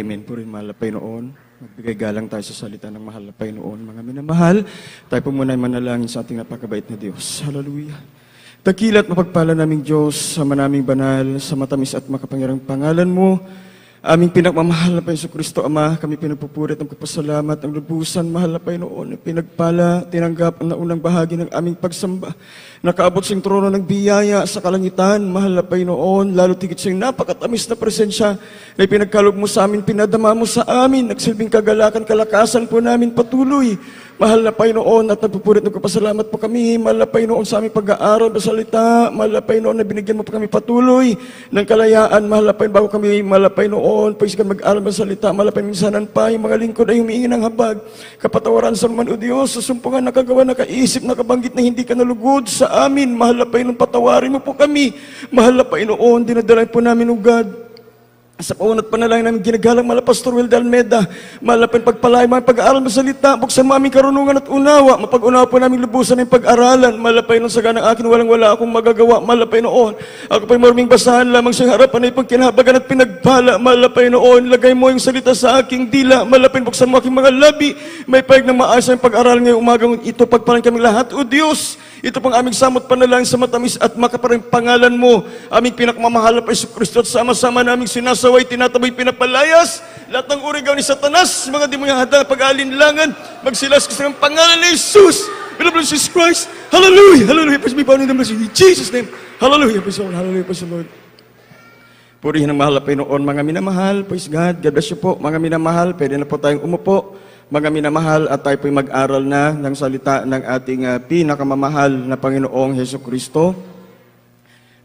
Amen. Puri mahal na Panginoon. Magbigay galang tayo sa salita ng mahal na Panginoon. Mga minamahal, tayo po muna ay manalangin sa ating napakabait na Diyos. Hallelujah. Dakilat mapagpala naming Diyos, sa manaming banal, sa matamis at makapangyarang pangalan mo, aming pinagmamahal na Panginoon Kristo, Ama, kami pinagpupurit ng kapasalamat, ang lubusan, mahal na Panginoon, pinagpala, tinanggap ang naunang bahagi ng aming pagsamba. Nakaabot sa trono ng biyaya sa kalangitan, mahal na Panginoon, lalo tigit sa napakatamis na presensya na ipinagkaloob mo sa amin, pinadama mo sa amin, nagsilbing kagalakan, kalakasan po namin patuloy. Mahal na Panginoon, at nagpupurit ng kapasalamat po kami, mahal na Panginoon, sa aming pag-aaral ng salita, mahal na Panginoon, na binigyan mo po kami patuloy ng kalayaan, mahal na Panginoon, bago kami, mahal na Panginoon, pwes ka mag-aaral ng salita, mahal na Panginoon, minsanan pa, yung mga lingkod ay humihingi ng habag, kapatawaran sa naman, O Diyos, susumpungan, nakagawa, nakaisip, nakabanggit na hindi ka nalugod sa amin, mahal na Panginoon, patawarin mo po kami, mahal na Panginoon, dinadalay po namin, O God, sa paunat panalangin namin ginagalang mala Pastor Will de Almeda, malapin pagpalay, mga pag-aaral ng salita, buksan mo aming karunungan at unawa, mapag-unawa po namin lubusan ng pag-aralan, malapay nung saga ng akin, wala akong magagawa, malapay noon, ako pa'y maruming basahan lamang sa harapan ay pagkinahabagan at pinagpala, malapay noon, lagay mo yung salita sa aking dila, malapin buksan mo aking mga labi, may payag ng maayos ang pag-aral ngayong umagang ito, pagpalan kami lahat, O Diyos, ito pang aming samot panalangin sa matamis at makaparang pangalan mo, aming pinakmamahal na Paiso Kristo at sama-sama naming sinasaway, tinatabay, pinapalayas, lahat ng urigaw ni Satanas, mga demonyang hada, pag-aalinlangan, magsilas kasi ng pangalan ni Jesus, in the blood of Jesus Christ, hallelujah, hallelujah, praise be God in the blood of Jesus' name, hallelujah, praise the Lord, hallelujah, praise the Lord. Purihin ang mahal na Panginoon, mga minamahal, praise God, God bless you po, mga minamahal, pwede na po tayong umupo. Mga minamahal, at tayo po'y mag-aral na ng salita ng ating pinakamamahal na Panginoong Hesus Kristo.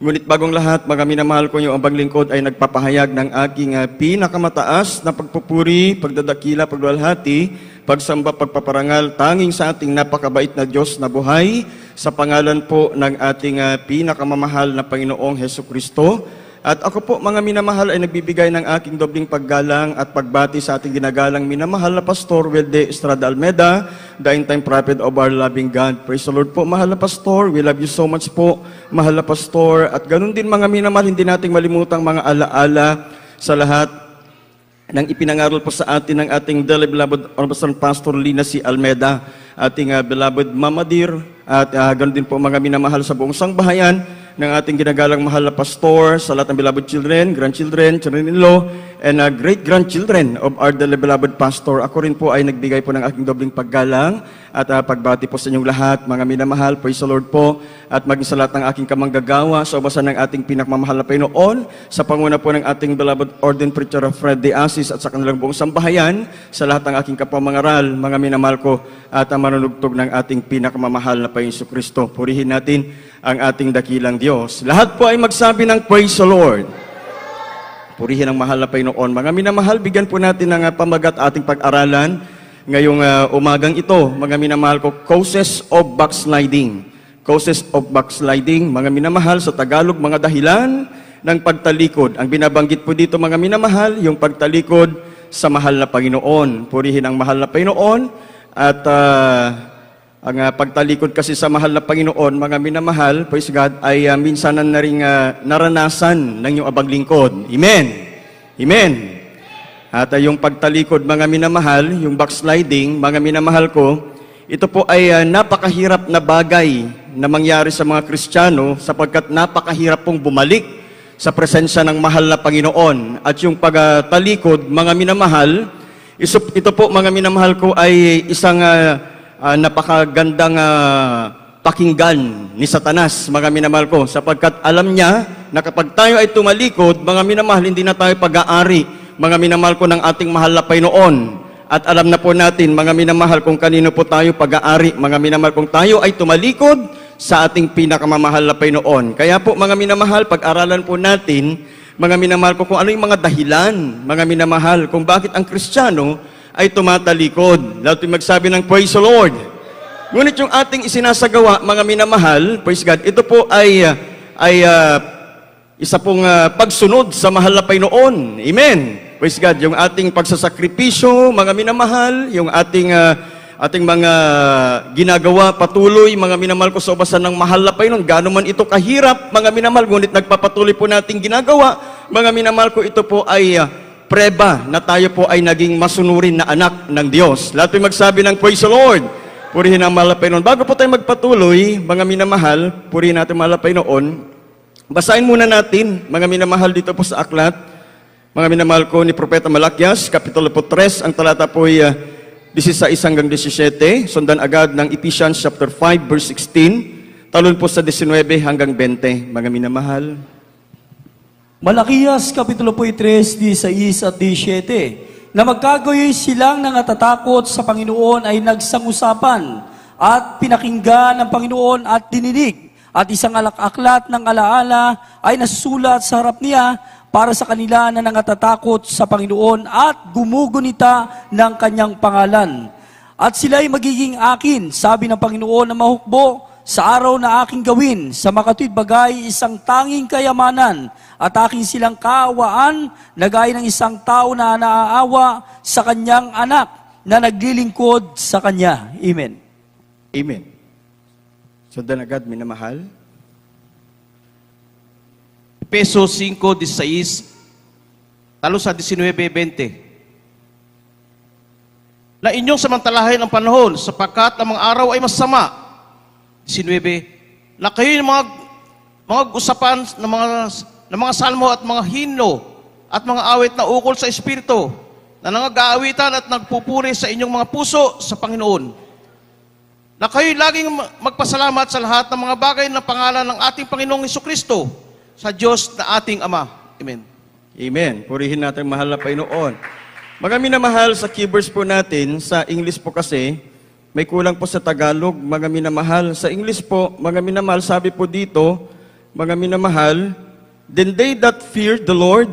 Ngunit bagong lahat, mga minamahal ko, yung ambang lingkod ay nagpapahayag ng aking pinakamataas na pagpupuri, pagdadakila, pagluwalhati, pagsamba, pagpaparangal, tanging sa ating napakabait na Diyos na buhay, sa pangalan po ng ating pinakamamahal na Panginoong Hesus Kristo. At ako po, mga minamahal, ay nagbibigay ng aking dobling paggalang at pagbati sa ating ginagalang minamahal na Pastor Will de Estrada Almeda, the end-time prophet of our loving God. Praise the Lord po, mahal na Pastor. We love you so much po, mahal na Pastor. At ganun din, mga minamahal, hindi nating malimutang mga alaala sa lahat ng ipinangaral po sa atin ng ating dearly beloved Honorable Pastor Lina C. Almeda, ating beloved Mama Dear, at ganun din po, mga minamahal sa buong sangbahayan, ng ating ginagalang mahal na Pastor, sa lahat ng beloved children, grandchildren, children-in-law, and great-grandchildren of our dearly beloved Pastor. Ako rin po ay nagbigay po ng aking dobling paggalang at pagbati po sa inyong lahat, mga minamahal, praise the Lord po, at maging sa lahat ng aking kamanggagawa, sa ubasan ng ating pinakmamahal na Panginoon, sa panguna po ng ating beloved Ordained Preacher of Fred de Asis at sa kanilang buong sambahayan, sa lahat ng aking kapamangaral, mga minamahal ko, at ang manunugtog ng ating pinakamamahal na Panginoon Kristo. Purihin natin ang ating dakilang Diyos. Lahat po ay magsabi ng praise the Lord. Purihin ang mahal na Panginoon. Mga minamahal, bigyan po natin ng pamagat ating pag-aralan ngayong umagang ito. Mga minamahal ko, causes of backsliding. Causes of backsliding. Mga minamahal, sa Tagalog, mga dahilan ng pagtalikod. Ang binabanggit po dito, mga minamahal, yung pagtalikod sa mahal na Panginoon. Purihin ang mahal na Panginoon. At ang pagtalikod kasi sa mahal na Panginoon, mga minamahal, praise God, ay minsanan na rin naranasan ng iyong abang lingkod. Amen. Amen. At yung pagtalikod, mga minamahal, yung backsliding, mga minamahal ko, ito po ay napakahirap na bagay na mangyari sa mga Kristiyano sapagkat napakahirap pong bumalik sa presensya ng mahal na Panginoon. At yung pagtalikod, mga minamahal, ito po, mga minamahal ko, ay isang napakagandang pakinggan ni Satanas, mga minamahal ko, sapagkat alam niya na kapag tayo ay tumalikod, mga minamahal, hindi na tayo pag-aari, mga minamahal ko, ng ating mahal na Panginoon. At alam na po natin, mga minamahal, kung kanino po tayo pag-aari, mga minamahal, kung tayo ay tumalikod sa ating pinakamamahal na Panginoon. Kaya po, mga minamahal, pag-aralan po natin, mga minamahal ko, kung ano yung mga dahilan, mga minamahal, kung bakit ang Kristiyano ay tumatalikod. Lahat yung magsabi ng praise the Lord. Ngunit yung ating isinasagawa, mga minamahal, praise God, ito po ay isa pong pagsunod sa mahal na Panginoon. Amen. Praise God. Yung ating pagsasakripisyo, mga minamahal, yung ating mga ginagawa patuloy, mga minamahal ko, sa ubasan ng mahal na Panginoon. Gano'n man ito kahirap, mga minamahal, ngunit nagpapatuloy po nating ginagawa, mga minamahal ko, ito po ay preba na tayo po ay naging masunurin na anak ng Diyos. Lahat po magsabi ng praise the Lord. Purihin ang mahal na Panginoon. Bago po tayo magpatuloy, mga minamahal, purihin natin mahal na Panginoon. Basahin muna natin, mga minamahal, dito po sa aklat. Mga minamahal ko ni Propeta Malakias, Kapitulo 3, ang talata po ay 16 hanggang 17. Sundan agad ng Ephesians chapter 5, verse 16. Talon po sa 19 hanggang 20, mga minamahal. Malakias, Kapitulo 3, 16 at 17, na magkagayoy silang nangatatakot sa Panginoon ay nagsangusapan at pinakinggan ng Panginoon at dininig, at isang aklat ng alaala ay nasusulat sa harap niya para sa kanila na nangatatakot sa Panginoon at gumugunita ng kanyang pangalan. At sila'y magiging akin, sabi ng Panginoon na mahukbo, sa araw na aking gawin, sa makatuwid bagay, isang tanging kayamanan, at aking silang kaawaan, na gaya ng isang tao na naaawa sa kanyang anak, na naglilingkod sa kanya. Amen. Amen. Sundan agad, minamahal. Peso 5:16, talo sa 19:20. Na inyong samantalahin ang panahon, sapagkat ang mga araw ay masama. 19, na kayo yung mga usapan ng mga salmo at mga himno at mga awit na ukol sa Espiritu, na nangag-aawitan at nagpupuri sa inyong mga puso sa Panginoon. Na kayo laging magpasalamat sa lahat ng mga bagay na pangalan ng ating Panginoong Hesukristo, sa Diyos na ating Ama. Amen. Amen. Purihin natin mahal na Panginoon. Mga minamahal, sa keywords po natin, sa English po kasi, may kulang po sa Tagalog, mga minamahal. Sa English po, mga minamahal, sabi po dito, mga minamahal, then they that fear the Lord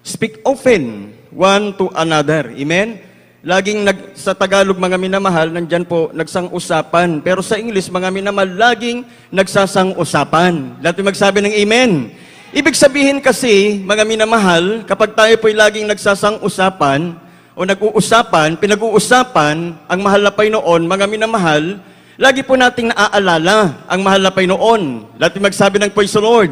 speak often one to another. Amen? Laging sa Tagalog, mga minamahal, nandyan po, nagsang-usapan. Pero sa English, mga minamahal, laging nagsasang-usapan. Lahat yung magsabi ng amen. Ibig sabihin kasi, mga minamahal, kapag tayo po'y laging nagsasang-usapan, o nag-uusapan, pinag-uusapan ang mahal na Panginoon, mga minamahal, lagi po nating naaalala ang mahal na Panginoon. Lahat yung magsabi ng praise the Lord.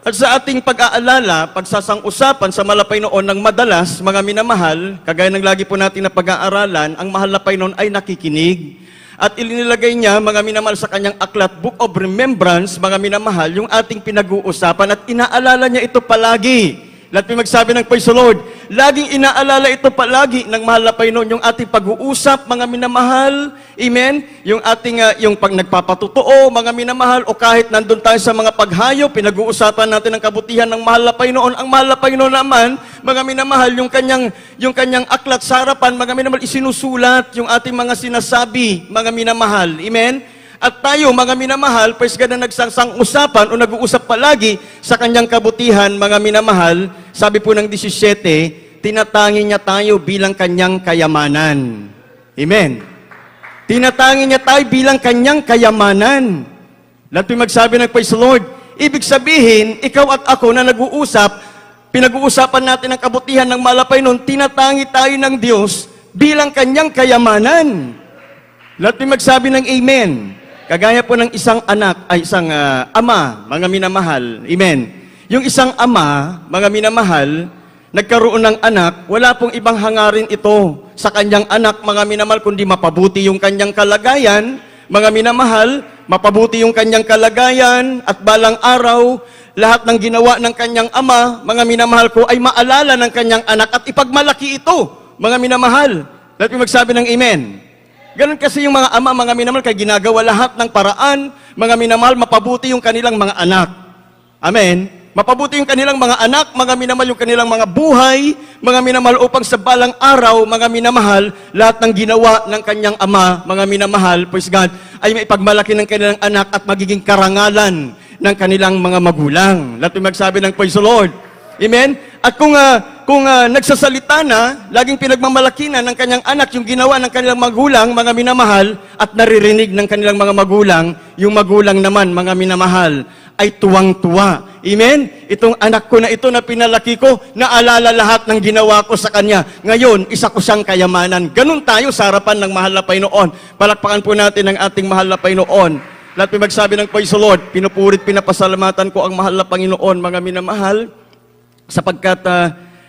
At sa ating pag-aalala, pagsasang-usapan sa mahal na Panginoon ng madalas, mga minamahal, kagaya ng lagi po natin na pag-aaralan, ang mahal na Panginoon ay nakikinig. At ilinilagay niya, mga minamahal, sa kanyang aklat, Book of Remembrance, mga minamahal, yung ating pinag-uusapan at inaalala niya ito palagi. Lahat may magsabi ng praise the Lord. Laging inaalala ito palagi ng mahal na Panginoon, yung ating pag-uusap, mga minamahal. Amen? Yung ating, yung pag nagpapatotoo, mga minamahal, o kahit nandun tayo sa mga paghayo, pinag-uusapan natin ang kabutihan ng mahal na Panginoon. Ang mahal na Panginoon naman, mga minamahal, yung kanyang aklat sa harapan, mga minamahal, isinusulat yung ating mga sinasabi, mga minamahal. Amen? At tayo, mga minamahal, praise God, na nagsang-usapan o nag-uusap palagi sa kanyang kabutihan, mga minamahal, sabi po ng 17, tinatangi niya tayo bilang kanyang kayamanan. Amen. Tinatangi niya tayo bilang kanyang kayamanan. Lahat po magsabi ng praise the Lord. Ibig sabihin, ikaw at ako na nag-uusap, pinag-uusapan natin ang kabutihan ng malapay noon, tinatangi tayo ng Diyos bilang kanyang kayamanan. Lahat po magsabi ng amen. Kagaya po ng isang anak, ay isang ama, mga minamahal. Amen. Yung isang ama, mga minamahal, nagkaroon ng anak, wala pong ibang hangarin ito sa kanyang anak, mga minamahal, kundi mapabuti yung kanyang kalagayan, mga minamahal, mapabuti yung kanyang kalagayan, at balang araw, lahat ng ginawa ng kanyang ama, mga minamahal ko, ay maalala ng kanyang anak at ipagmalaki ito, mga minamahal. Lahat yung magsabi ng amen. Ganon kasi yung mga ama, mga minamahal, kaya ginagawa lahat ng paraan, mga minamahal, mapabuti yung kanilang mga anak. Amen? Mapabuti yung kanilang mga anak, mga minamahal, yung kanilang mga buhay, mga minamahal, upang sa balang araw, mga minamahal, lahat ng ginawa ng kanyang ama, mga minamahal, praise God, ay maipagmalaki ng kanilang anak at magiging karangalan ng kanilang mga magulang. Lahat yung magsabi ng praise the Lord. Amen? At kung nagsasalita na, laging pinagmamalaki na ng kanyang anak yung ginawa ng kanilang magulang, mga minamahal, at naririnig ng kanilang mga magulang, yung magulang naman, mga minamahal, ay tuwang-tuwa. Amen? Itong anak ko na ito na pinalaki ko, naalala lahat ng ginawa ko sa kanya. Ngayon, isa ko siyang kayamanan. Ganun tayo sa harapan ng mahal na Panginoon. Palakpakan po natin ang ating mahal na Panginoon. Lahat may magsabi ng praise the Lord, pinupurit, pinapasalamatan ko ang mahal na Panginoon, mga minamahal, sapagkat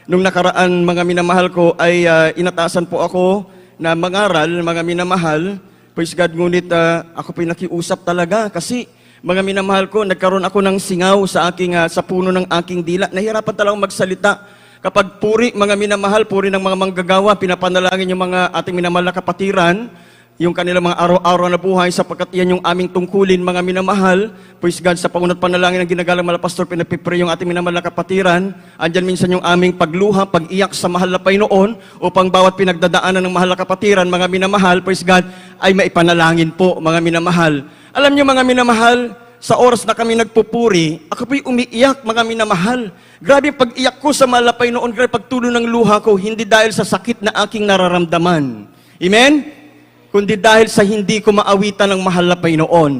nung nakaraan, mga minamahal ko, ay inatasan po ako na mangaral, mga minamahal. Praise God, ngunit ako po nakiusap talaga kasi mga minamahal ko, nagkaroon ako ng singaw sa sa puno ng aking dila. Nahirapan talagang magsalita. Kapag puri, mga minamahal, puri ng mga manggagawa, pinapanalangin yung mga ating minamahal na kapatiran, yung kanilang mga araw-araw na buhay, sapagkat yan yung aming tungkulin, mga minamahal. Praise God, sa paunat panalangin ng ginagalang mga pastor, pinapipray yung ating minamahal na kapatiran. Andyan minsan yung aming pagluha, pag-iyak sa mahal na Panginoon, upang bawat pinagdadaanan ng mahal na kapatiran, mga minamahal, praise God, ay maipanalangin po, mga minamahal. Alam niyo, mga minamahal, sa oras na kami nagpupuri, ako po'y umiiyak, mga minamahal. Grabe pag-iyak ko sa mahal na Panginoon, grabe pagtulo ng luha ko, hindi dahil sa sakit na aking nararamdaman. Amen? Kundi dahil sa hindi ko maawitan ng mahal na Panginoon.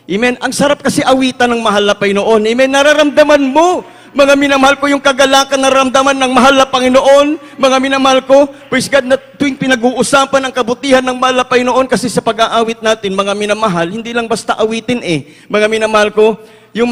Amen? Ang sarap kasi awitan ng mahal na Panginoon. Amen? Nararamdaman mo, mga minamahal ko, yung kagalakan nararamdaman ng mahal na Panginoon. Mga minamahal ko, praise God, na tuwing pinag-uusapan ang kabutihan ng mahal na Panginoon, kasi sa pag-aawit natin, mga minamahal, hindi lang basta awitin Mga minamahal ko, yung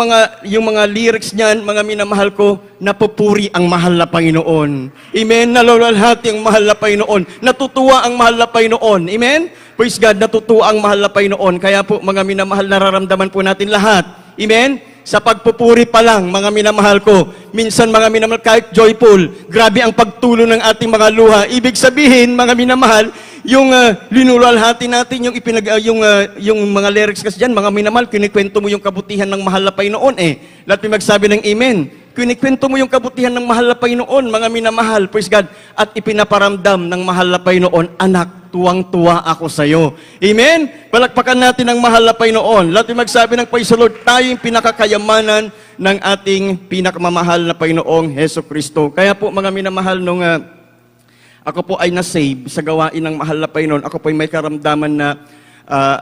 mga lyrics niyan, mga minamahal ko, napupuri ang mahal na Panginoon. Amen? Naluwalhati ang mahal na Panginoon. Natutuwa ang mahal na Panginoon. Amen? Praise God, natutuwa ang mahal na Panginoon. Kaya po, mga minamahal, nararamdaman po natin lahat. Amen? Sa pagpupuri pa lang, mga minamahal ko, minsan mga minamahal, kahit joyful, grabe ang pagtulo ng ating mga luha. Ibig sabihin, mga minamahal, yung linulwalhati natin, yung mga lyrics kasi dyan, mga minamahal, kinikwento mo yung kabutihan ng mahal na Panginoon Lahat may magsabi ng amen. Kinikwento mo yung kabutihan ng mahal na Panginoon, mga minamahal, praise God, at ipinaparamdam ng mahal na Panginoon, anak, tuwang-tuwa ako sa iyo. Amen? Palakpakan natin ang mahal na Panginoon. Lahat may magsabi ng praise the Lord, tayo yung pinakakayamanan ng ating pinakamamahal na Panginoong Heso Kristo. Kaya po, mga minamahal, nung ako po ay nasave sa gawain ng mahal na Panginoon, ako po ay may karamdaman na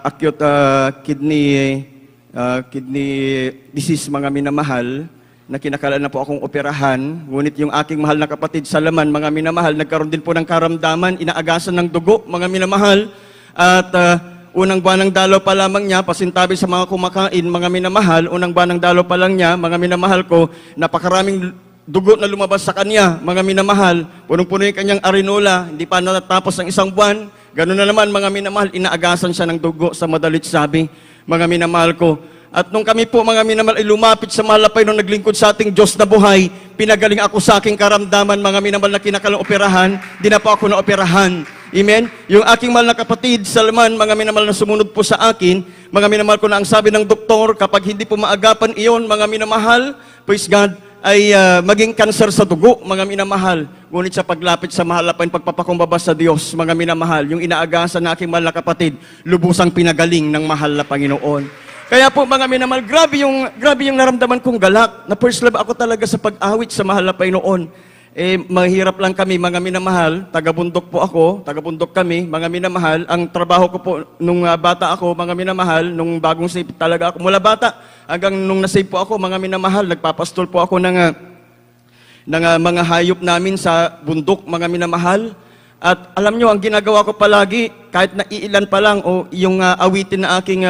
acute kidney disease, mga minamahal, na kinakailangan na po akong operahan. Ngunit yung aking mahal na kapatid sa laman, mga minamahal, nagkaroon din po ng karamdaman, inaagasan ng dugo, mga minamahal. At unang buwan ng dalaw pa lamang niya, pasintabi sa mga kumakain, mga minamahal, unang buwan ng dalaw pa lang niya, mga minamahal ko, napakaraming dugo na lumabas sa kanya, mga minamahal. Punong-puno yung kanyang arenola, hindi pa natapos ang isang buwan. Ganun na naman, mga minamahal, inaagasan siya ng dugo sa madalit sabi, mga minamahal ko. At nung kami po, mga minamahal, ay lumapit sa mahal na Panginoon, naglingkod sa ating Diyos na buhay, pinagaling ako sa aking karamdaman, mga minamahal, na kinakalang operahan, di na po ako na operahan. Amen? Yung aking mahal na kapatid, Salman, mga minamahal, na sumunod po sa akin, mga minamahal ko, na ang sabi ng doktor, kapag hindi po maagapan iyon, mga minamahal, praise God, ay maging cancer sa dugo, mga minamahal. Ngunit sa paglapit sa mahal na Panginoon, pagpapakumbaba sa Diyos, mga minamahal, yung inaagasan na aking mahal na kapatid, lubusang pinagaling ng mahal na Panginoon. Kaya po, mga minamahal, grabe yung naramdaman kong galak, na first love ako talaga sa pag-awit sa mahal na Panginoon. Mahirap lang kami, mga minamahal, taga-bundok po ako, taga-bundok kami, mga minamahal. Ang trabaho ko po nung bata ako, mga minamahal, nung bagong save talaga ako, mula bata hanggang nung nasave po ako, mga minamahal, nagpapastol po ako ng mga hayop namin sa bundok, mga minamahal. At alam nyo, ang ginagawa ko palagi, kahit naiilan pa lang, o yung awitin na aking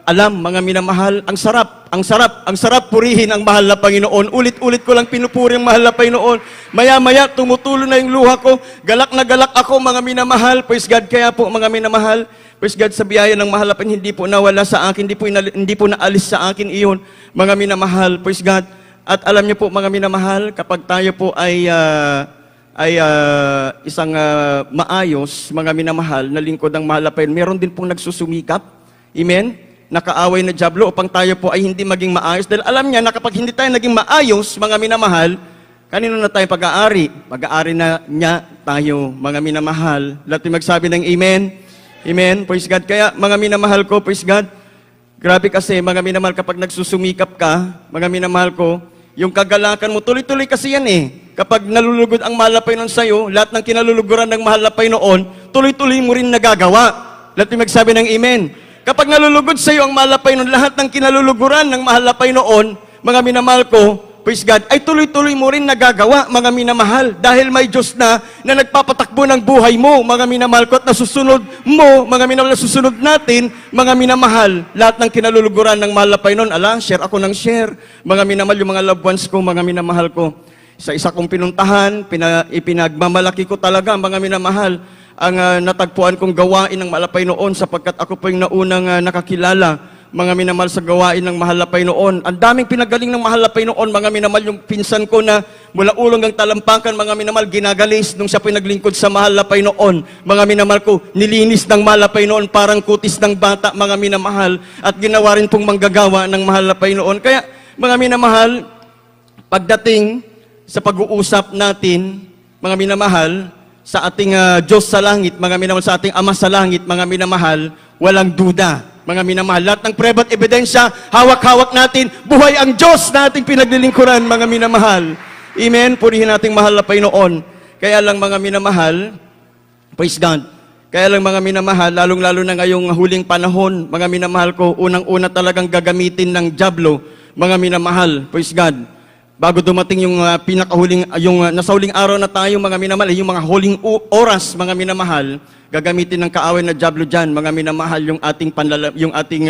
alam, mga minamahal, ang sarap purihin ang mahal na Panginoon. Ulit-ulit ko lang pinupuri ang mahal na Panginoon. Maya-maya, tumutulo na yung luha ko. Galak na galak ako, mga minamahal. Praise God, kaya po, mga minamahal, praise God, sa biyaya ng mahal na Panginoon, hindi po nawala sa akin, hindi po naalis sa akin iyon, mga minamahal. Praise God. At alam niyo po, mga minamahal, kapag tayo po ay isang maayos, mga minamahal, na lingkod ng mahal na Panginoon, meron din pong nagsusumikap. Amen? Nakaaway na dyablo upang tayo po ay hindi maging maayos. Dahil alam niya na kapag hindi tayo naging maayos, mga minamahal, kanino na tayo pag-aari? Pag-aari na niya tayo, mga minamahal. Lahat yung magsabi ng amen. Amen. Praise God. Kaya, mga minamahal ko, praise God, grabe kasi, mga minamahal, kapag nagsusumikap ka, mga minamahal ko, yung kagalakan mo, tuloy-tuloy kasi yan Kapag nalulugod ang mahal na Panginoon sa'yo, lahat ng kinaluluguran ng mahal na Panginoon, tuloy-tuloy mo rin nagagawa. Lahat yung magsabi ng amen. Kapag nalulugod sa iyo ang mahal na Panginoon, lahat ng kinaluluguran ng mahal na Panginoon, mga minamahal ko, praise God, ay tuloy-tuloy mo rin nagagawa, mga minamahal, dahil may Diyos na nagpapatakbo ng buhay mo, mga minamahal ko, at nasusunod mo, mga minamahal, nasusunod natin, mga minamahal, lahat ng kinaluluguran ng mahal na Panginoon. Share ako ng share, mga minamahal, yung mga loved ones ko, mga minamahal ko. Sa isa kong pinuntahan, ipinagmamalaki ko talaga, mga minamahal, ang natagpuan kong gawain ng malapay noon sapagkat ako po yung naunang nakakilala, mga minamahal, sa gawain ng mahalapay noon. Ang daming pinagaling ng mahalapay noon, mga minamahal, yung pinsan ko na mula ulong ng talampakan, mga minamahal, ginagalis nung siya pinaglingkod sa mahalapay noon. Mga minamahal ko, nilinis ng mahalapay noon parang kutis ng bata, mga minamahal, at ginawa rin pong manggagawa ng mahalapay noon. Kaya, mga minamahal, pagdating sa pag-uusap natin, mga minamahal, sa ating Diyos sa langit, mga minamahal, sa ating Ama sa langit, mga minamahal, walang duda. Mga minamahal, lahat ng preba at ebidensya, hawak-hawak natin, buhay ang Diyos na ating pinaglilingkuran, mga minamahal. Amen? Purihin nating mahal na Panginoon. Kaya lang, mga minamahal, praise God, kaya lang, mga minamahal, lalong-lalo na ngayong huling panahon, mga minamahal ko, unang-una talagang gagamitin ng dyablo, mga minamahal, praise God. Bago dumating yung pinakahuling, yung nasa huling araw na tayo, mga minamahal, yung mga huling oras, mga minamahal, gagamitin ng kaaway na dyablo dyan, mga minamahal, yung ating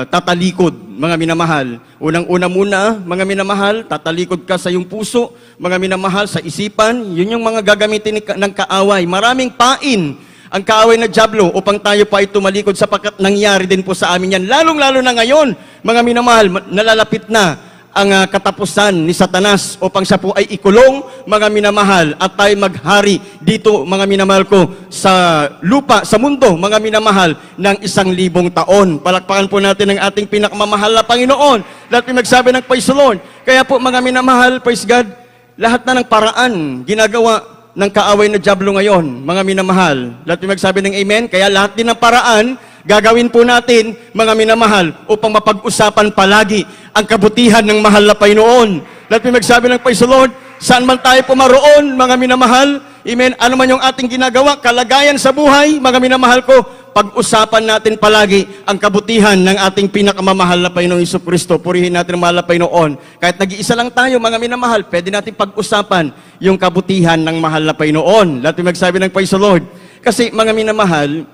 tatalikod, mga minamahal. Unang-una muna, mga minamahal, tatalikod ka sa iyong puso, mga minamahal, sa isipan, yun yung mga gagamitin ng kaaway. Maraming pain ang kaaway na dyablo upang tayo pa ay tumalikod sapagkat nangyari din po sa amin yan. Lalong-lalo na ngayon, mga minamahal, nalalapit na ang katapusan ni Satanas upang siya po ay ikulong, mga minamahal, at tayo maghari dito, mga minamahal ko, sa lupa, sa mundo, mga minamahal, ng 1,000 taon. Palakpakan po natin ang ating pinakamamahal na Panginoon. Lahat yung nagsabi ng praise the Lord. Kaya po, mga minamahal, praise God, lahat na ng paraan ginagawa ng kaaway na dyablo ngayon, mga minamahal. Lahat yung nagsabi ng amen. Kaya lahat din ng paraan gagawin po natin, mga minamahal, upang mapag-usapan palagi ang kabutihan ng mahal na Panginoon. Lahat may magsabi ng praise the Lord, saan man tayo pumaroon, mga minamahal, amen, ano man yung ating ginagawa, kalagayan sa buhay, mga minamahal ko, pag-usapan natin palagi ang kabutihan ng ating pinakamamahal na Panginoong Jesucristo. Purihin natin ang mahal na Panginoon. Kahit nag-iisa lang tayo, mga minamahal, pwede natin pag-usapan yung kabutihan ng mahal na Panginoon. Lahat may magsabi ng praise the Lord. Kasi, mga minamahal,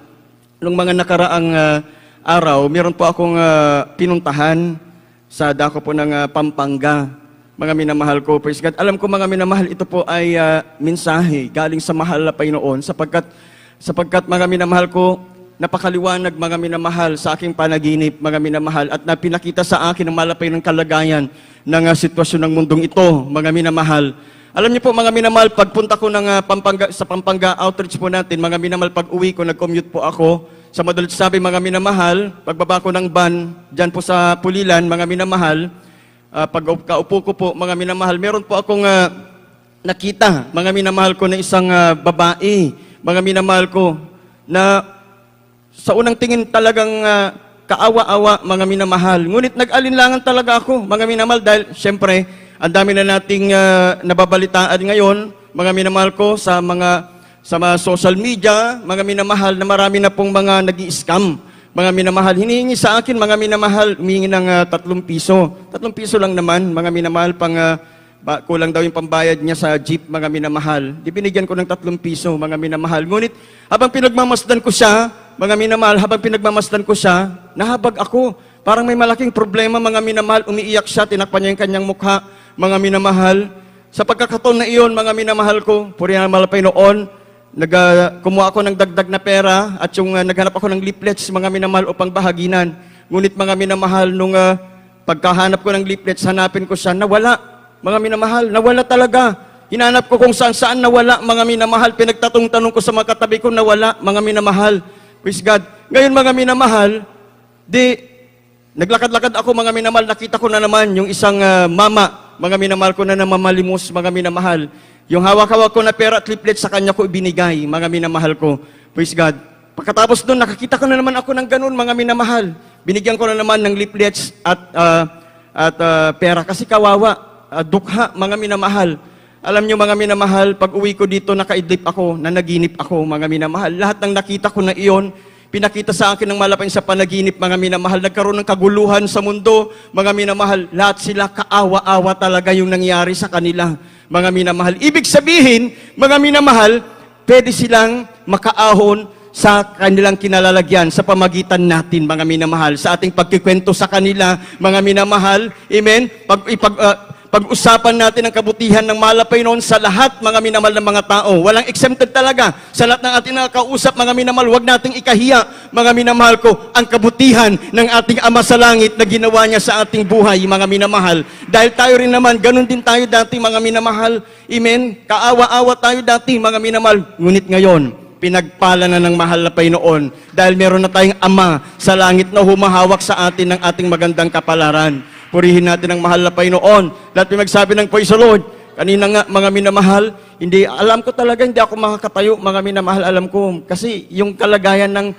nung mga nakaraang araw, meron po akong pinuntahan sa dako po ng Pampanga. Mga minamahal ko, praise God. Alam ko, mga minamahal, ito po ay mensahe galing sa mahal na Panginoon sapagkat mga minamahal ko, napakaliwanag, mga minamahal, sa aking panaginip, mga minamahal, at napinakita sa akin ang malapay ng kalagayan ng sitwasyon ng mundong ito, mga minamahal. Alam niyo po, mga minamahal, pagpunta ko ng sa Pampanga outreach po natin, mga minamahal, pag uwi ko, nag-commute po ako. Sa madalit sabi, mga minamahal, pagbaba ko ng van, dyan po sa Pulilan, mga minamahal, pagkaupo ko po, mga minamahal, meron po akong nakita, mga minamahal ko, na isang babae, mga minamahal ko, na sa unang tingin talagang kaawa-awa, mga minamahal. Ngunit nag-alinlangan talaga ako, mga minamahal, dahil syempre, ang dami na nating nababalitaan ngayon, mga minamahal ko, sa mga social media, mga minamahal, na marami na pong mga nag-i-scam. Mga minamahal, hinihingi sa akin, mga minamahal, humingi ng 3 piso. 3 piso lang naman, mga minamahal, kulang daw yung pambayad niya sa jeep, mga minamahal. Di binigyan ko ng 3 piso, mga minamahal. Ngunit, habang pinagmamasdan ko siya, mga minamahal, nahabag ako. Parang may malaking problema, mga minamahal, umiiyak siya, tinakpan niya yung kanyang mukha, mga minamahal. Sa pagkakataon na iyon, mga minamahal ko, purihan ang malapay noon, kumuha ako ng dagdag na pera at yung naghanap ako ng leaflets, mga minamahal, upang bahaginan. Ngunit, mga minamahal, nung pagkahanap ko ng leaflets, hanapin ko siya, nawala. Mga minamahal, nawala talaga. Hinanap ko kung saan-saan nawala, mga minamahal. Pinagtatong-tanong ko sa mga katabi ko, nawala, mga minamahal. Praise God. Ngayon, mga minamahal, naglakad-lakad ako, mga minamahal, nakita ko na naman yung isang mama, mga minamahal ko, na namamalimos, mga minamahal. Yung hawak-hawak ko na pera at leaflet sa kanya ko ibinigay, mga minamahal ko. Praise God. Pagkatapos doon, nakakita ko na naman ako ng ganun, mga minamahal. Binigyan ko na naman ng leaflets at pera kasi kawawa, dukha, mga minamahal. Alam nyo, mga minamahal, pag uwi ko dito, nakaidlip ako, nanaginip ako, mga minamahal. Lahat ng nakita ko na iyon, pinakita sa akin ng malapay sa panaginip, mga minamahal. Nagkaroon ng kaguluhan sa mundo, mga minamahal. Lahat sila kaawa-awa talaga yung nangyari sa kanila, mga minamahal. Ibig sabihin, mga minamahal, pwede silang makaahon sa kanilang kinalalagyan sa pamagitan natin, mga minamahal, sa ating pagkikwento sa kanila, mga minamahal. Amen? pag-usapan natin ang kabutihan ng mahal na Panginoon sa lahat, mga minamahal ng mga tao. Walang exempted talaga. Sa lahat ng ating nakakausap, mga minamahal, huwag nating ikahiya, mga minamahal ko, ang kabutihan ng ating Ama sa Langit na ginawa niya sa ating buhay, mga minamahal. Dahil tayo rin naman, ganun din tayo dati, mga minamahal. Amen? Kaawa-awa tayo dati, mga minamahal. Ngunit ngayon, pinagpala na ng mahal na Panginoon dahil meron na tayong Ama sa langit na humahawak sa atin ng ating magandang kapalaran. Purihin natin ang mahal na Panginoon. Lahat may magsabi ng praise the Lord. Kanina nga, mga minamahal, alam ko talaga, hindi ako makakatayo, mga minamahal, alam ko. Kasi yung kalagayan ng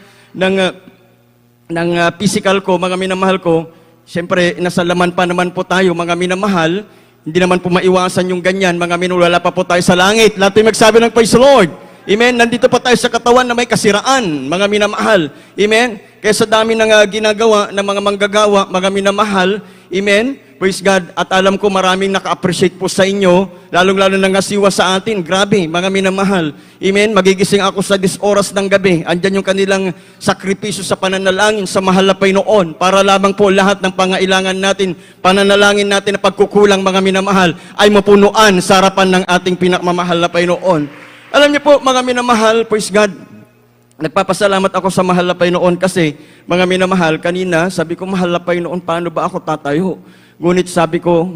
physical ko, mga minamahal ko, siyempre, nasa laman pa naman po tayo, mga minamahal, hindi naman po maiwasan yung ganyan, mga minamahal, wala pa po tayo sa langit. Lahat may magsabi ng praise the Lord. Amen? Nandito pa tayo sa katawan na may kasiraan, mga minamahal. Amen? Kaya sa dami ng ginagawa ng mga manggagawa, mga minamahal, amen? Praise God. At alam ko maraming naka-appreciate po sa inyo, lalong-lalo na ngasiwa sa atin. Grabe, mga minamahal. Amen? Magigising ako sa 10 oras ng gabi. Andyan yung kanilang sakripisyo sa pananalangin sa mahal na Panginoon para lamang po lahat ng pangailangan natin, pananalangin natin na pagkukulang, mga minamahal, ay mapunuan sa harapan ng ating pinakmamahal na Panginoon. Alam niyo po, mga minamahal, praise God, nagpapasalamat ako sa mahal na Panginoon kasi, mga minamahal, kanina, sabi ko, mahal na Panginoon, paano ba ako tatayo? Ngunit sabi ko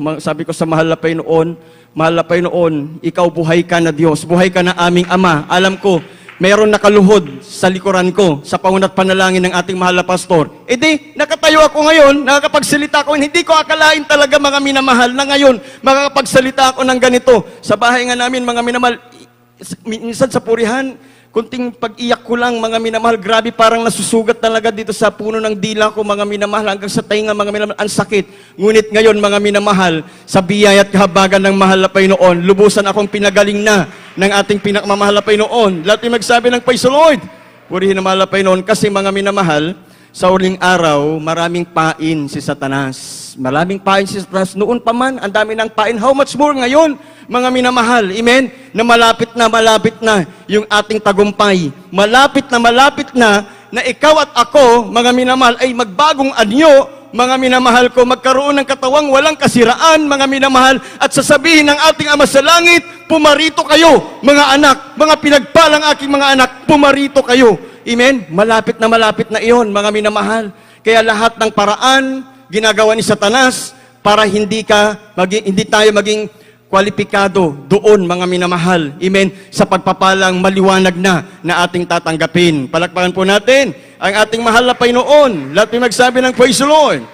sa mahal na Panginoon, ikaw buhay ka na Diyos, buhay ka na aming Ama. Alam ko, mayroon nakaluhod sa likuran ko, sa pangunat panalangin ng ating mahal na pastor. E di, nakatayo ako ngayon, nakakapagsalita ako, hindi ko akalain talaga, mga minamahal, na ngayon, makakapagsalita ako ng ganito. Sa bahay nga namin, mga minamahal, minsan sa purihan, kunting pag-iyak ko lang, mga minamahal, grabe, parang nasusugat talaga dito sa puno ng dila ko, mga minamahal, hanggang sa tainga, mga minamahal, ang sakit. Ngunit ngayon, mga minamahal, sa biyaya at kahabagan ng mahal na Panginoon, lubusan akong pinagaling na ng ating pinakmamahal na Panginoon. Lahat yung magsabi ng praise the Lord. Purihin ang mahal na Panginoon, kasi mga minamahal, sa uling araw, maraming pain si Satanas. Maraming pain si Satanas. Noon pa man, ang dami ng pain. How much more ngayon, mga minamahal? Amen? Na malapit na yung ating tagumpay. Malapit na ikaw at ako, mga minamahal, ay magbagong anyo, mga minamahal ko, magkaroon ng katawang walang kasiraan, mga minamahal, at sasabihin ng ating Ama sa Langit, pumarito kayo, mga anak, mga pinagpalang aking mga anak, pumarito kayo. Amen? Malapit na iyon, mga minamahal. Kaya lahat ng paraan, ginagawa ni Satanas, para hindi tayo maging kwalipikado doon, mga minamahal. Amen? Sa pagpapalang maliwanag na ating tatanggapin. Palakpakan po natin ang ating mahal na Panginoon. Lahat may magsabi ng praise the Lord.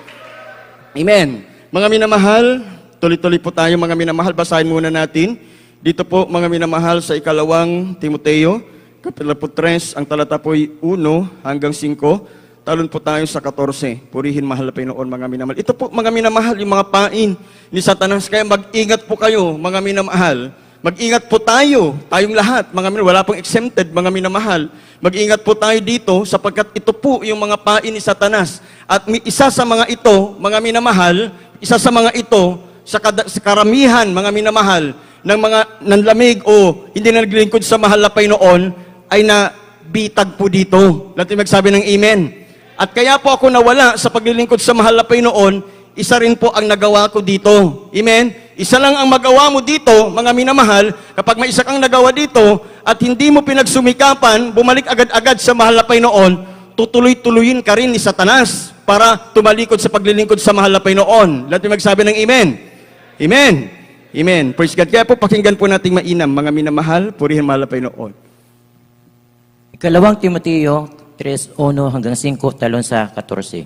Amen. Mga minamahal, tuloy-tuloy po tayo, mga minamahal. Basahin muna natin. Dito po, mga minamahal, sa 2 Timoteo, Kapitulo 3, ang talata po ay 1 hanggang 5. Talon po tayo sa 14. Purihin mahal na Panginoon, mga minamahal. Ito po, mga minamahal, yung mga pain ni Satanas. Kaya mag-ingat po kayo, mga minamahal. Mag-ingat po tayo, tayong lahat, mga minamahal. Wala pong exempted, mga minamahal. Mag-ingat po tayo dito, sapagkat ito po yung mga pain ni Satanas. At isa sa mga ito, mga minamahal, sa karamihan, mga minamahal, ng mga nanlamig o hindi na naglilingkod sa mahal na Panginoon, ay nabitag po dito. Lahat yung magsabi ng amen. At kaya po ako nawala sa paglilingkod sa mahal na Panginoon, isa rin po ang nagawa ko dito. Amen? Isa lang ang magawa mo dito, mga minamahal, kapag may isa kang nagawa dito, at hindi mo pinagsumikapan, bumalik agad-agad sa mahal na Panginoon, tutuloy-tuloyin ka rin ni Satanas para tumalikod sa paglilingkod sa mahal na Panginoon. Lahat yung magsabi ng amen. Amen. Amen. Praise God. Kaya po, pakinggan po nating mainam, mga minamahal, purihin mahal na Panginoon. 2 Timoteo 3:1 hanggang 5, talon sa 14.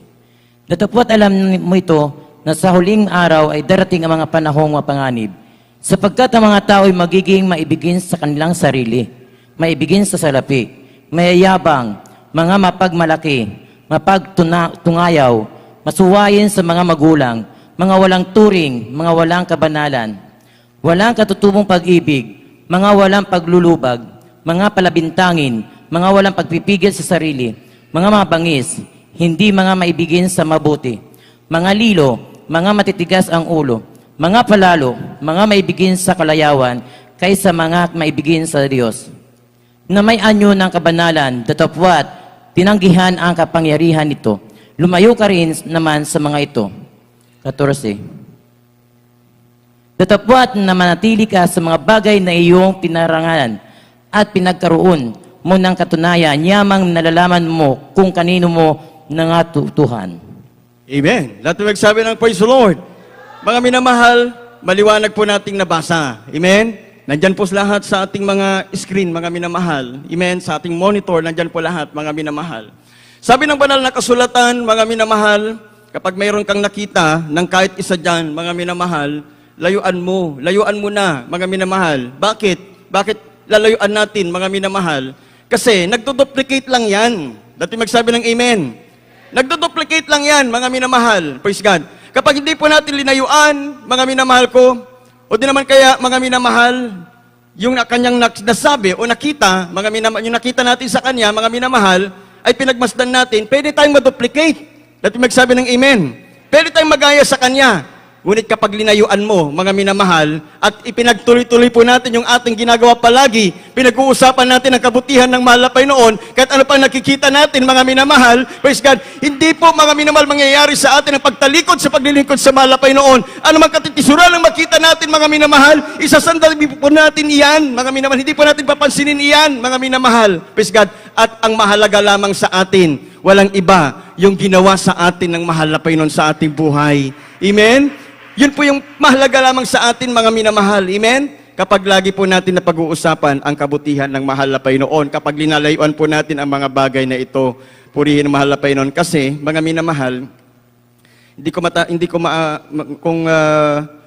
Datapwat alam mo ito, na sa huling araw ay darating ang mga panahong mapanganib, sapagkat ang mga tao ay magiging maibigin sa kanilang sarili, maibigin sa salapi, mayayabang, mga mapagmalaki, mapagtungayaw, masuwayin sa mga magulang, mga walang turing, mga walang kabanalan, walang katutubong pag-ibig, mga walang paglulubag, mga palabintangin, mga walang pagpipigil sa sarili, mga mabangis, hindi mga maibigin sa mabuti, mga lilo, mga matitigas ang ulo, mga palalo, mga maibigin sa kalayawan, kaysa mga maibigin sa Diyos. Na may anyo ng kabanalan, datapwat, tinanggihan ang kapangyarihan nito. Lumayo ka rin naman sa mga ito. 14. Datapwat na manatili ka sa mga bagay na iyong pinarangalan at pinagkaroon mo ng katunayan, yamang nalalaman mo kung kanino mo nangatutuhan. Amen. Lahat ng magsabi ng praise the Lord. Mga minamahal, maliwanag po nating nabasa. Amen. Nandyan po lahat sa ating mga screen, mga minamahal. Amen. Sa ating monitor, nandyan po lahat, mga minamahal. Sabi ng banal na kasulatan, mga minamahal, kapag mayroon kang nakita ng kahit isa dyan, mga minamahal, layuan mo na, mga minamahal. Bakit? Bakit lalayuan natin, mga minamahal? Kasi nagduduplicate lang yan. Dati magsabi ng amen. Nagduduplicate lang yan, mga minamahal. Praise God. Kapag hindi po natin linayuan, mga minamahal ko, o di naman kaya, mga minamahal, yung kanyang nasabi o nakita, yung nakita natin sa kanya, mga minamahal, ay pinagmasdan natin, pwede tayong maduplicate. Dati magsabi ng amen. Pwede tayong magaya sa kanya. Ngunit kapag linayuan mo, mga minamahal, at ipinagtuloy-tuloy po natin yung ating ginagawa palagi, pinag-uusapan natin ang kabutihan ng mahal na Panginoon, kahit ano pang nakikita natin, mga minamahal, praise God, hindi po, mga minamahal, mangyayari sa atin ang pagtalikod sa paglilingkod sa mahal na Panginoon. Ano mang katitisuran ang makita natin, mga minamahal, isasandali po natin iyan, mga minamahal, hindi po natin papansinin iyan, mga minamahal, praise God, at ang mahalaga lamang sa atin, walang iba, yung ginawa sa atin ng mahal na Panginoon sa ating buhay. Amen? Yun po yung mahalaga lamang sa atin, mga minamahal. Amen? Kapag lagi po natin na pag-uusapan ang kabutihan ng mahal na Panginoon, kapag linalayuan po natin ang mga bagay na ito, purihin ang mahal na Panginoon. Kasi, mga minamahal, kung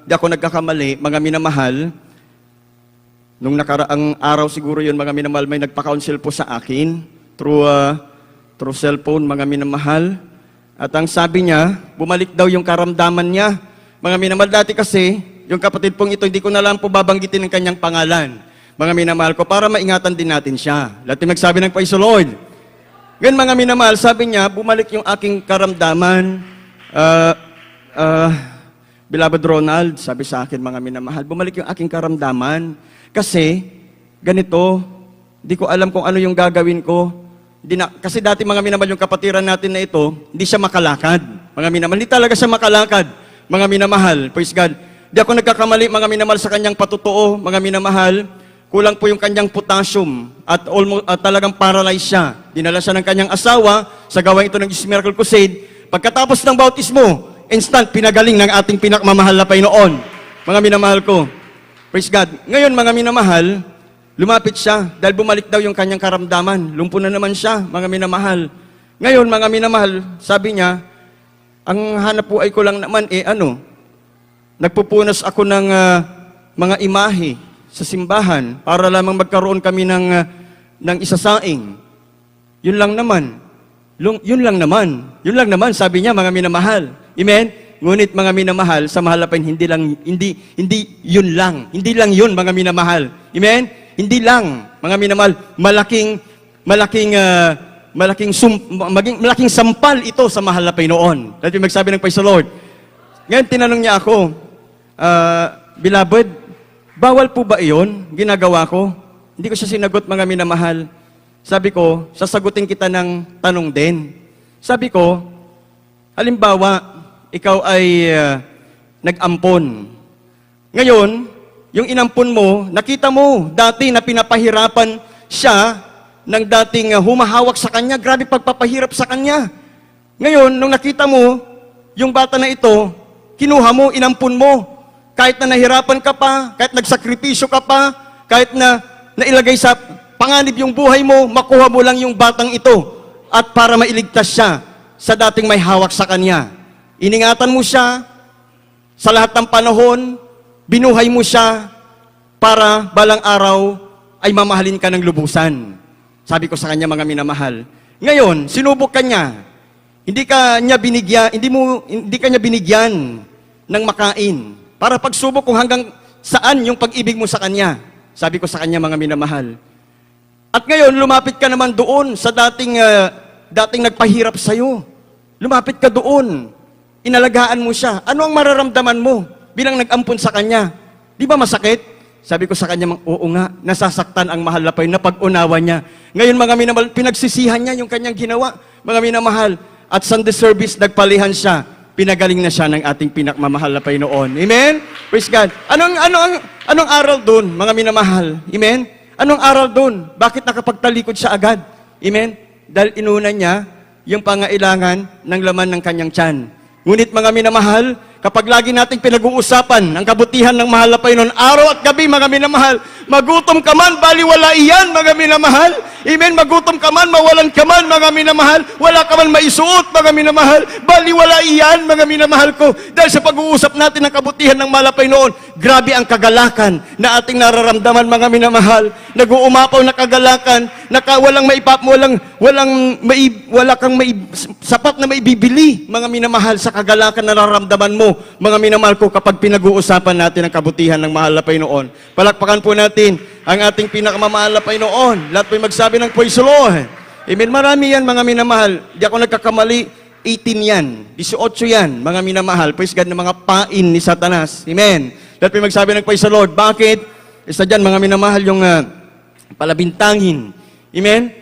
di ako nagkakamali, mga minamahal, nung nakaraang araw siguro yun, mga minamahal, may nagpa-counsel po sa akin through cellphone, mga minamahal. At ang sabi niya, bumalik daw yung karamdaman niya. Mga minamahal, dati kasi, yung kapatid pong ito, hindi ko na lang po babanggitin ang kanyang pangalan. Mga minamahal ko, para maingatan din natin siya. Lahat yung nagsabi ng praise the Lord. Ngayon, mga minamahal, sabi niya, bumalik yung aking karamdaman. Beloved Ronald, sabi sa akin, mga minamahal, bumalik yung aking karamdaman. Kasi, ganito, di ko alam kung ano yung gagawin ko. Kasi dati, mga minamahal, yung kapatiran natin na ito, hindi siya makalakad. Mga minamahal, hindi talaga siya makalakad. Mga minamahal, praise God. Di ako nagkakamali, mga minamahal, sa kanyang patutuo, mga minamahal, kulang po yung kanyang potassium at talagang paralyzed siya. Dinala siya ng kanyang asawa sa gawain ito ng Jesus Miracle Crusade. Pagkatapos ng bautismo, instant pinagaling ng ating pinakmamahal na Panginoon. Mga minamahal ko, praise God. Ngayon, mga minamahal, lumapit siya dahil bumalik daw yung kanyang karamdaman. Lumpo na naman siya, mga minamahal. Ngayon, mga minamahal, sabi niya, ang hanap buhay ko lang naman, nagpupunas ako ng mga imahe sa simbahan para lamang magkaroon kami ng isasaing. Yun lang naman. Yun lang naman, sabi niya, mga minamahal. Amen? Ngunit, mga minamahal, sa mahal na Panginoon, hindi yun lang. Hindi lang yun, mga minamahal. Amen? Hindi lang, mga minamahal, malaking sampal ito sa mahal na Panginoon. Dahil magsabi ng praise the Lord. Ngayon, tinanong niya ako, Beloved, bawal po ba iyon? Ginagawa ko? Hindi ko siya sinagot, mga minamahal. Sabi ko, sasagutin kita ng tanong din. Sabi ko, halimbawa, ikaw ay nag-ampon. Ngayon, yung inampon mo, nakita mo dati na pinapahirapan siya ng dating humahawak sa kanya, grabe pagpapahirap sa kanya. Ngayon, nung nakita mo, yung bata na ito, kinuha mo, inampun mo. Kahit na nahirapan ka pa, kahit nagsakripisyo ka pa, kahit na nailagay sa panganib yung buhay mo, makuha mo lang yung batang ito. At para mailigtas siya sa dating may hawak sa kanya. Iningatan mo siya, sa lahat ng panahon, binuhay mo siya, para balang araw ay mamahalin ka ng lubusan. Sabi ko sa kanya, mga minamahal. Ngayon, sinubok ka niya. Hindi ka niya binigyan ng makain para pagsubok kung hanggang saan yung pag-ibig mo sa kanya. Sabi ko sa kanya, mga minamahal. At ngayon, lumapit ka naman doon sa dating nagpahirap sa'yo. Lumapit ka doon. Inalagaan mo siya. Ano ang mararamdaman mo bilang nag-ampun sa kanya? Di ba masakit? Sabi ko sa kanya, oo nga, nasasaktan ang mahal na Panginoon na pag-unawa niya. Ngayon, mga minamahal, pinagsisihan niya yung kanyang ginawa, mga minamahal. At Sunday service, nagpalihan siya. pinagaling na siya ng ating pinakmamahal na Panginoon. Amen? Praise God. Anong aral doon, mga minamahal? Amen? Anong aral doon? Bakit nakapagtalikod siya agad? Amen? Dahil inuna niya yung pangailangan ng laman ng kanyang tiyan. Ngunit mga minamahal, kapag lagi nating pinag-uusapan ang kabutihan ng mahal na Panginoon, araw at gabi, mga minamahal, magutom ka man, baliwala iyan, mga minamahal. Amen? Magutom ka man, mawalan ka man, mga minamahal. Wala ka man maisuot, mga minamahal. Baliwala iyan, mga minamahal ko. Dahil sa pag-uusap natin ng kabutihan ng mahal na Panginoon, grabe ang kagalakan na ating nararamdaman, mga minamahal. Nag-uumapaw na kagalakan, wala kang sapat na maibibili, mga minamahal, sa kagalakan na nararamdaman mo, mga minamahal ko, kapag pinag-uusapan natin ang kabutihan ng mahal na Panginoon. Palakpakan po natin ang ating pinakamamahal na Panginoon. Lahat po'y magsabi ng praise the Lord. Amen. Marami yan, mga minamahal. Di ako nagkakamali. 18 yan. 18 yan, mga minamahal. Praise God, ng mga pain ni Satanas. Amen. Lahat po'y magsabi ng praise the Lord. Bakit? Isa dyan, mga minamahal, yung palabintangin. Amen.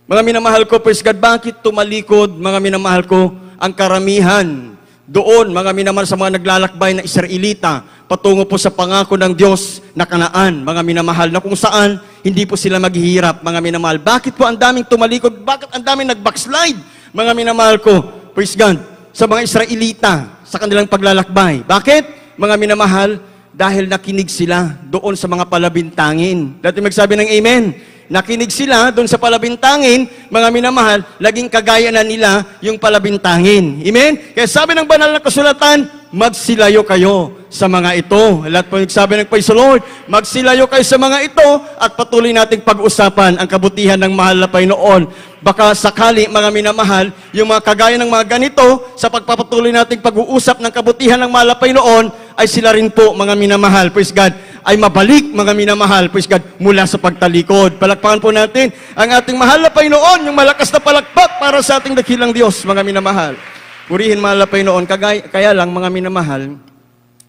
Mga minamahal ko, praise God, bakit tumalikod, mga minamahal ko, ang karamihan doon, mga minamahal, sa mga naglalakbay na Israelita, patungo po sa pangako ng Diyos na Kanaan, mga minamahal, na kung saan hindi po sila maghihirap, mga minamahal. Bakit po ang daming tumalikod? Bakit ang daming nag-backslide, mga minamahal ko? Praise God, sa mga Israelita, sa kanilang paglalakbay. Bakit, mga minamahal? Dahil nakinig sila doon sa mga palabintangin. Dati magsabi ng amen. Nakinig sila doon sa palabintangin, mga minamahal, laging kagaya na nila yung palabintangin. Amen? Kaya sabi ng banal na kasulatan, magsilayo kayo sa mga ito. Lahat po nagsabi ng praise the Lord, magsilayo kayo sa mga ito at patuloy nating pag-usapan ang kabutihan ng mahal na Panginoon. Baka sakali, mga minamahal, yung mga kagaya ng mga ganito, sa pagpapatuloy nating pag-uusap ng kabutihan ng mahal na Panginoon, ay sila rin po, mga minamahal, praise God, ay mabalik, mga minamahal, praise God, mula sa pagtalikod. Palakpakan po natin ang ating mahal na Panginoon, yung malakas na palakpak para sa ating dakilang Diyos, mga minamahal. Purihin, mahal na Panginoon. Kaya lang, mga minamahal,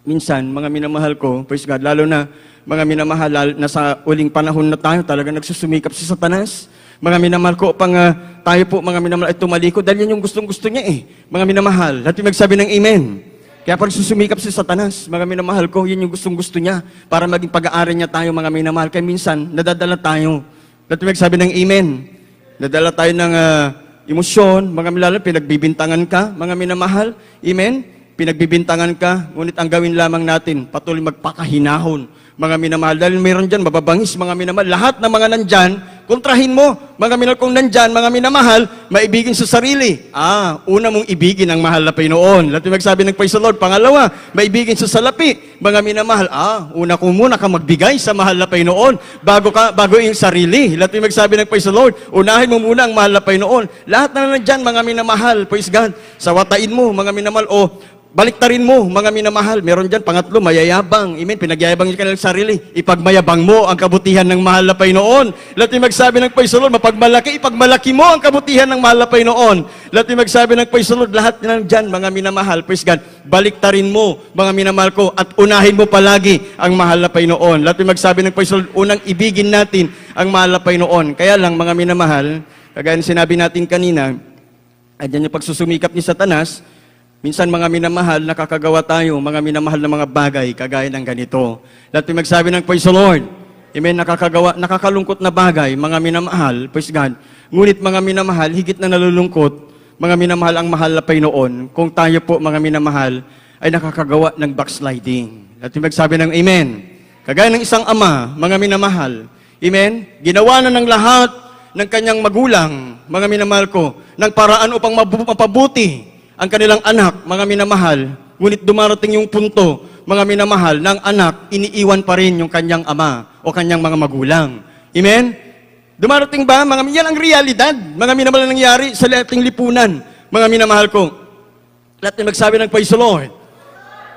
minsan, mga minamahal ko, praise God, lalo na, mga minamahal, nasa uling panahon na tayo, talaga nagsusumikap si Satanas. Mga minamahal ko, tayo po, mga minamahal, ay tumalikod, dahil yan yung gustong-gusto niya mga minamahal. Lahat yung magsabi ng amen. Kaya pag susumikap si Satanas, mga minamahal ko, yun yung gustong-gusto niya para maging pag-aari niya tayo, mga minamahal. Kaya minsan, nadadala tayo. Lahat yung magsabi ng amen. Nadala tayo ng emosyon, mga minamahal, pinagbibintangan ka, mga minamahal. Amen? Pinagbibintangan ka, ngunit ang gawin lamang natin, patuloy magpakahinahon, mga minamahal. Dahil mayroon dyan, mababangis, mga minamahal. Lahat ng mga nandyan, kontrahin mo, mga minamahal. Kung nandyan, mga minamahal, maibigin sa sarili. Una mong ibigin ang mahal na Panginoon. Lahat yung magsabi ng praise the Lord. Pangalawa, maibigin sa salapi, mga minamahal. Una kung muna ka magbigay sa mahal na Panginoon, bago yung sarili. Lahat yung magsabi ng praise the Lord. Unahin mo muna ang mahal na Panginoon. Lahat na nandyan, mga minamahal, praise God. Sawatain mo, mga minamahal, baliktarin mo, mga minamahal. Meron dyan, pangatlo, mayayabang. Amen. Pinagyayabang niya kanilang sarili. Ipagmayabang mo ang kabutihan ng mahal na Panginoon. Lahat yung magsabi ng praise the Lord, mapagmalaki, ipagmalaki mo ang kabutihan ng mahal na Panginoon. Lahat yung magsabi ng praise the Lord, lahat na dyan, mga minamahal, praise God, baliktarin mo, mga minamahal ko, at unahin mo palagi ang mahal na Panginoon. Lahat yung magsabi ng praise the Lord, unang ibigin natin ang mahal na Panginoon. Kaya lang, mga minamahal, kagaya ng sinabi natin kanina, andyan yung pagsusumikap ni Satanas. Minsan, mga minamahal, nakakagawa tayo, mga minamahal na mga bagay, kagaya ng ganito. Lahat yung magsabi ng praise the Lord. Amen, nakakalungkot na bagay, mga minamahal, praise God. Ngunit, mga minamahal, higit na nalulungkot, mga minamahal, ang mahal na Panginoon, kung tayo po, mga minamahal, ay nakakagawa ng backsliding. Lahat yung magsabi ng amen. Kagaya ng isang ama, mga minamahal, amen, ginawa na ng lahat ng kanyang magulang, mga minamahal ko, ng paraan upang mapabuti ang kanilang anak, mga minamahal, ngunit dumarating yung punto, mga minamahal, ng anak, iniiwan pa rin yung kanyang ama o kanyang mga magulang. Amen? Dumarating ba? Yan ang realidad. Mga minamahal, nangyari sa ating lipunan. Mga minamahal ko, lahat na magsabi ng praise the Lord.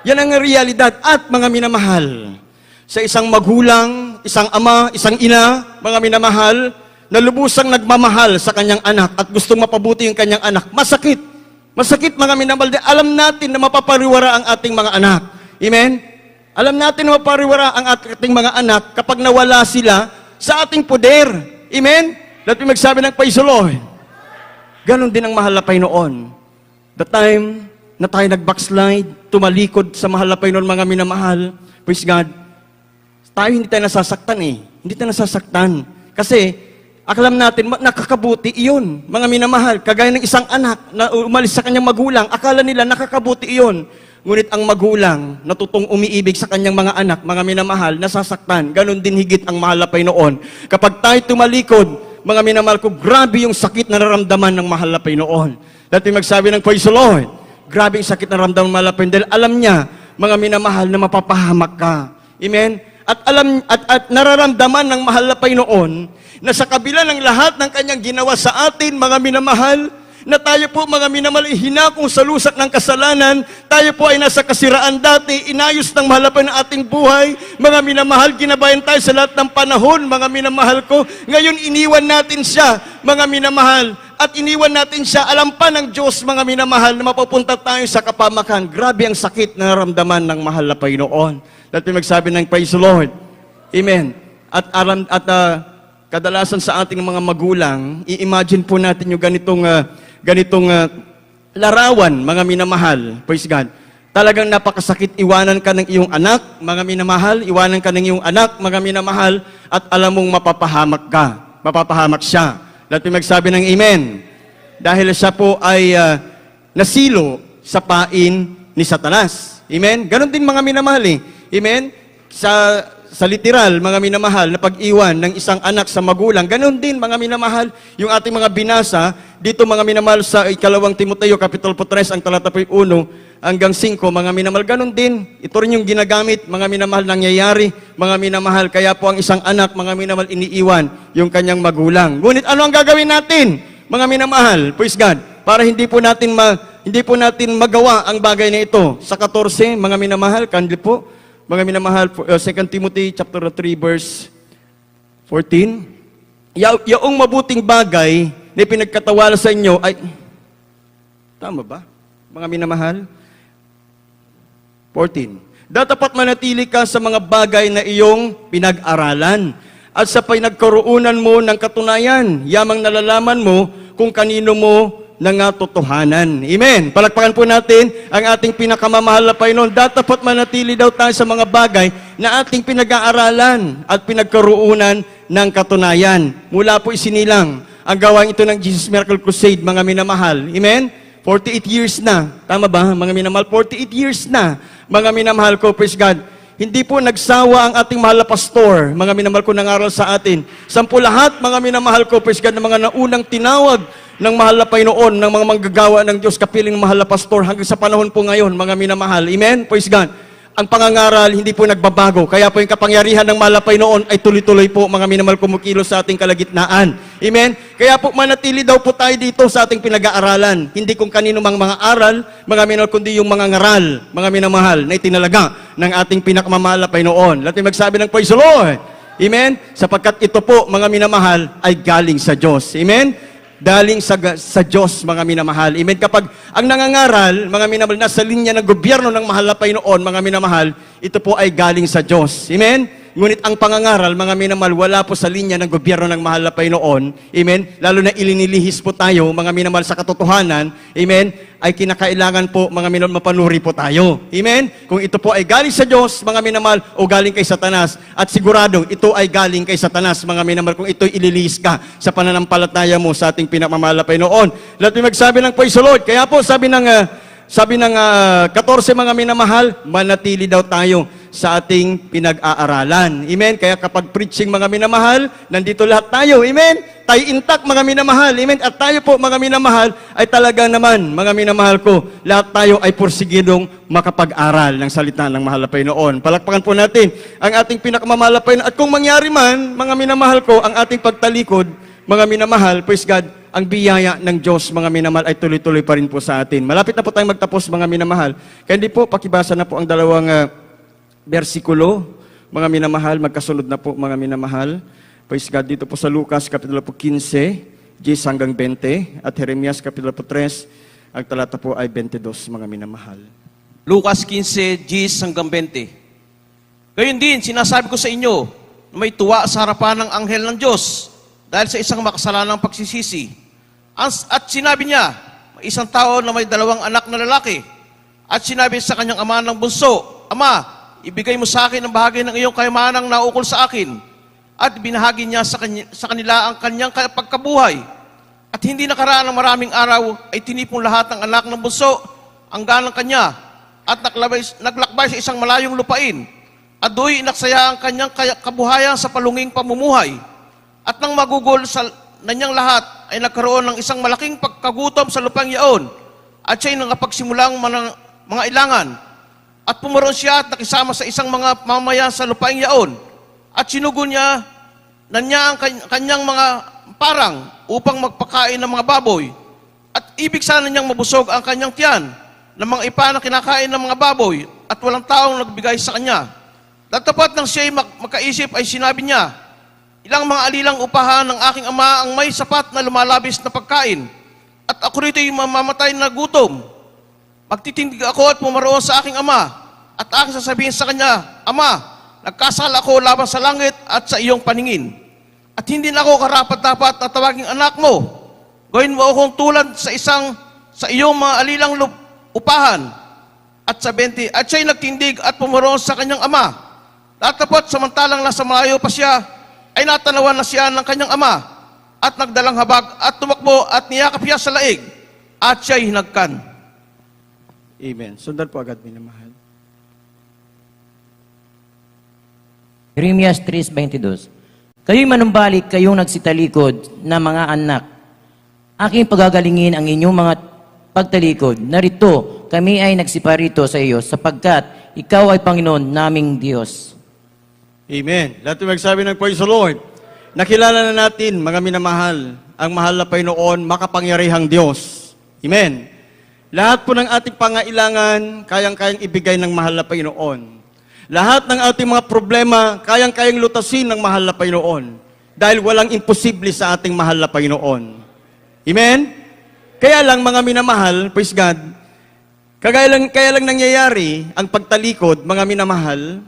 Yan ang realidad. At mga minamahal, sa isang magulang, isang ama, isang ina, mga minamahal, na lubusang nagmamahal sa kanyang anak at gustong mapabuti yung kanyang anak, masakit. Masakit, mga minamahal. Alam natin na mapapariwara ang ating mga anak. Amen? Alam natin na mapapariwara ang ating mga anak kapag nawala sila sa ating poder. Amen? Lahat magsabi ng praise the Lord. Ganon din ang mahal na Panginoon. The time na tayo nag-backslide, tumalikod sa mahal na Panginoon, mga minamahal, praise God, tayo hindi tayo nasasaktan eh. Hindi tayo nasasaktan. Kasi, alam natin, nakakabuti iyon, mga minamahal. Kagaya ng isang anak na umalis sa kanyang magulang, akala nila nakakabuti iyon. Ngunit ang magulang, natutong umiibig sa kanyang mga anak, mga minamahal, nasasaktan. Ganon din higit ang mahal na Panginoon. Kapag tayo tumalikod, mga minamahal ko, grabe yung sakit na nararamdaman ng mahal na Panginoon. Dati magsabi ng praise the Lord, grabe yung sakit na nararamdaman ng mahal na Panginoon. Dahil alam niya, mga minamahal, na mapapahamak ka. Amen? At nararamdaman ng mahal na Panginoon na sa kabila ng lahat ng kanyang ginawa sa atin, mga minamahal, na tayo po, mga minamahal, hinakong sa lusak ng kasalanan, tayo po ay nasa kasiraan dati, inayos ng mahal na Panginoon ang ating buhay, mga minamahal, ginabayan tayo sa lahat ng panahon, mga minamahal ko, ngayon iniwan natin siya, mga minamahal, at iniwan natin siya, alam pa ng Diyos, mga minamahal, na mapupunta tayo sa kapamakan. Grabe ang sakit na naramdaman ng mahal na Panginoon. Dati magsabi ng praise the Lord. Amen. At kadalasan sa ating mga magulang, i-imagine po natin yung ganitong larawan, mga minamahal. Praise God. Talagang napakasakit, iwanan ka ng iyong anak, mga minamahal, iwanan ka ng iyong anak, mga minamahal, at alam mong mapapahamak ka. Mapapahamak siya. Dati magsabi ng amen. Dahil siya po ay nasilo sa pain ni Satanas. Amen? Ganon din mga minamahal eh. Amen? Sa literal, mga minamahal, na pag-iwan ng isang anak sa magulang, ganon din mga minamahal, yung ating mga binasa, dito mga minamahal sa 2 Timoteo, Kapitulo 3, ang talata 1 hanggang 5, mga minamahal, ganon din. Ito rin yung ginagamit, mga minamahal, nangyayari, mga minamahal, kaya po ang isang anak, mga minamahal, iniiwan yung kanyang magulang. Ngunit ano ang gagawin natin, mga minamahal, praise God, para hindi po natin magawa ang bagay na ito. Sa 14, mga minamahal, kandi po, mga minamahal, 2 Timothy chapter 3 verse 14. Yaong mabuting bagay na pinagkatawala sa inyo ay, tama ba? Mga minamahal? 14. Datapat manatili ka sa mga bagay na iyong pinag-aralan at sa pinagkaroonan mo ng katunayan, yamang nalalaman mo kung kanino mo nangatotohanan. Amen. Palakpakan po natin ang ating pinakamamahal na Panginoon. Dapat manatili daw tayo sa mga bagay na ating pinag-aaralan at pinagkaroonan ng katunayan. Mula po isinilang ang gawain ito ng Jesus Miracle Crusade, mga minamahal. Amen? 48 years na. Tama ba, mga minamahal? 48 years na, mga minamahal ko. Praise God. Hindi po nagsawa ang ating mahal na pastor, mga minamahal ko, nangaral sa atin. Sampu lahat, mga minamahal ko, praise God, ng mga naunang tinawag ng mahal na Panginoon, ng mga manggagawa ng Diyos, kapiling ng mahal na pastor, hanggang sa panahon po ngayon, mga minamahal. Amen? Praise God. Ang pangangaral, hindi po nagbabago. Kaya po yung kapangyarihan ng mahal na Panginoon ay tuloy-tuloy po, mga minamahal, kumukilos sa ating kalagitnaan. Amen? Kaya po manatili daw po tayo dito sa ating pinag-aaralan. Hindi kung kanino mga aral, mga minamahal, kundi yung mga ngaral, mga minamahal, na itinalaga ng ating pinakamamahal na Panginoon. Lahat magsabi ng praise the Lord. Amen? Sapagkat ito po, mga minamahal, ay galing sa Diyos. Amen? Daling sa Diyos, mga minamahal. Amen? Kapag ang nangangaral, mga minamahal, nasa linya ng gobyerno ng mahal na Panginoon, mga minamahal, ito po ay galing sa Diyos. Amen? Ngunit ang pangangaral, mga minamahal, wala po sa linya ng gobyerno ng mahal na Panginoon. Amen? Lalo na ilinilihis po tayo, mga minamahal, sa katotohanan. Amen? Ay kinakailangan po, mga minamahal, mapanuri po tayo. Amen? Kung ito po ay galing sa Diyos, mga minamahal, o galing kay Satanas, at sigurado, ito ay galing kay Satanas, mga minamahal, kung ito'y ililihis ka sa pananampalataya mo sa ating pinakamamahal na Panginoon. Lahat magsabi ng praise the Lord. Kaya po, sabi ng 14, mga minamahal, manatili daw tayo sa ating pinag-aaralan. Amen? Kaya kapag preaching, mga minamahal, nandito lahat tayo. Amen? Tayo intact, mga minamahal. Amen? At tayo po, mga minamahal, ay talaga naman, mga minamahal ko, lahat tayo ay porsigidong makapag-aral ng salita ng mahal na Panginoon. Palakpakan po natin ang ating pinakamamahal na Panginoon. At kung mangyari man, mga minamahal ko, ang ating pagtalikod, mga minamahal, praise God, ang biyaya ng Diyos, mga minamahal, ay tuloy-tuloy pa rin po sa atin. Malapit na po tayong magtapos, mga minamahal. Kaya hindi po, pakibasa na po ang dalawang bersikulo, mga minamahal, magkasunod na po, mga minamahal. Praise God, dito po sa Lucas, Kapitulo 15, 10 hanggang 20, at Jeremias, Kapitulo 3, ang talata po ay 22, mga minamahal. Lucas 15, 10 hanggang 20. Gayon din, sinasabi ko sa inyo, na may tuwa sa harapan ng anghel ng Diyos dahil sa isang makasalanang pagsisisi. At sinabi niya, may isang tao na may 2 anak na lalaki. At sinabi sa kanyang ama ng bunso, Ama, ibigay mo sa akin ang bahagi ng iyong kayamanang naukol sa akin. At binahagi niya sa kanila ang kanyang pagkabuhay. At hindi nakaraan ng maraming araw ay tinipong lahat ng anak ng bunso ang ganang kanya at naglakbay sa isang malayong lupain. At do'y inaksaya ang kanyang kabuhayan sa palunging pamumuhay. At nang magugol na niyang lahat ay nagkaroon ng isang malaking pagkagutom sa lupang yaon. At siya'y nakapagsimulang mga ilangan. At pumaroon siya at nakisama sa isang mga mamayan sa lupaing yaon. At sinugo niya ang kanyang mga parang upang magpakain ng mga baboy. At ibig sana niyang mabusog ang kanyang tiyan ng mga ipa na kinakain ng mga baboy at walang taong nagbigay sa kanya. Tatapat nang siya'y makaisip ay sinabi niya, ilang mga alilang upahan ng aking ama ang may sapat na lumalabis na pagkain. At ako rito'y mamamatay na gutom. Magtitindig ako at pumaroon sa aking ama. At aking sasabihin sa kanya, Ama, nagkasala ako laban sa langit at sa iyong paningin. At hindi na ako karapat-dapat na tawaging anak mo. Gawin mo akong tulad sa iyong mga alilang upahan. At sa 20, at siya'y nagtindig at pumaroon sa kanyang ama. Tatapot samantalang nasa malayo pa siya, ay natanawan na siya ng kanyang ama. At nagdalang habag at tumakbo at niyakap siya sa laig. At siya'y hinagkan. Amen. Sundan po agad, minamahal. Jeremias 3:22. Kayo'y manumbalik, kayong nagsitalikod na mga anak. Aking pagagalingin ang inyong mga pagtalikod. Narito, kami ay nagsiparito sa iyo sapagkat ikaw ay Panginoon naming Diyos. Amen. Lahat yung magsabi ng praise the Lord. Nakilala na natin, mga minamahal, ang mahal na Panginoon, makapangyarihang Diyos. Amen. Lahat po ng ating pangailangan, kayang-kayang ibigay ng mahal na Panginoon. Lahat ng ating mga problema, kayang-kayang lutasin ng mahal na Panginoon. Dahil walang imposible sa ating mahal na Panginoon. Amen? Kaya lang, mga minamahal, praise God, kaya lang nangyayari ang pagtalikod, mga minamahal,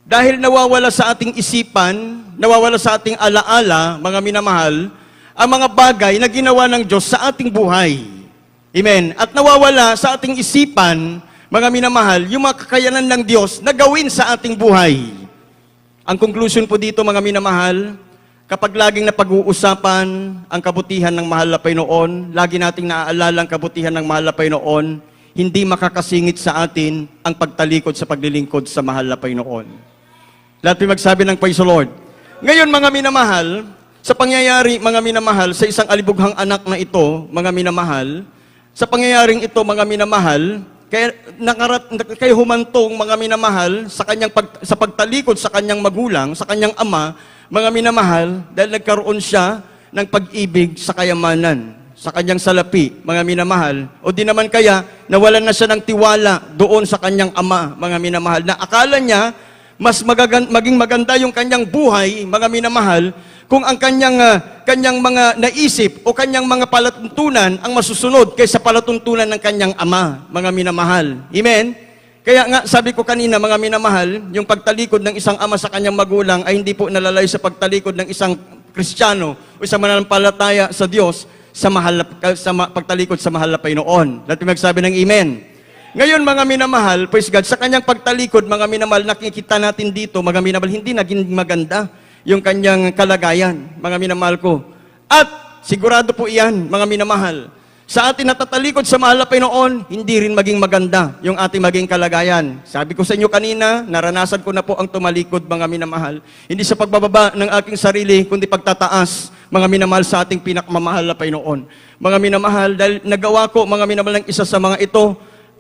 dahil nawawala sa ating isipan, nawawala sa ating alaala, mga minamahal, ang mga bagay na ginawa ng Diyos sa ating buhay. Amen. At nawawala sa ating isipan, mga minamahal, yung mga kakayanan ng Diyos na gawin sa ating buhay. Ang conclusion po dito, mga minamahal, kapag laging napag-uusapan ang kabutihan ng mahal na Panginoon, lagi nating naaalala ang kabutihan ng mahal na Panginoon, hindi makakasingit sa atin ang pagtalikod sa paglilingkod sa mahal na Panginoon. Lahat may magsabi ng praise the Lord. Ngayon, mga minamahal, sa pangyayari, mga minamahal, sa isang alibughang anak na ito, mga minamahal, sa pangyayaring ito, mga minamahal, kaya humantong, mga minamahal, sa pagtalikod sa kanyang magulang, sa kanyang ama, mga minamahal, dahil nagkaroon siya ng pag-ibig sa kayamanan, sa kanyang salapi, mga minamahal, o di naman kaya, nawalan na siya ng tiwala doon sa kanyang ama, mga minamahal, na akala niya, mas maging maganda yung kanyang buhay, mga minamahal, kung ang kanyang mga naisip o kanyang mga palatuntunan ang masusunod kaysa palatuntunan ng kanyang ama, mga minamahal. Amen? Kaya nga, sabi ko kanina, mga minamahal, yung pagtalikod ng isang ama sa kanyang magulang ay hindi po nalalay sa pagtalikod ng isang Kristiyano o isang mananampalataya sa Diyos sa pagtalikod sa mahal na Panginoon. Lahat magsabi ng Amen. Ngayon, mga minamahal, praise God, sa kanyang pagtalikod, mga minamahal, nakikita natin dito, mga minamahal, hindi naging maganda yung kanyang kalagayan, mga minamahal ko. At sigurado po iyan, mga minamahal, sa atin natatalikod sa mahal na Panginoon, hindi rin maging maganda yung ating maging kalagayan. Sabi ko sa inyo kanina, naranasan ko na po ang tumalikod, mga minamahal. Hindi sa pagbababa ng aking sarili, kundi pagtataas, mga minamahal, sa ating pinakmamahal na Panginoon. Mga minamahal, dahil nagawa ko, mga minamahal, ng isa sa mga ito.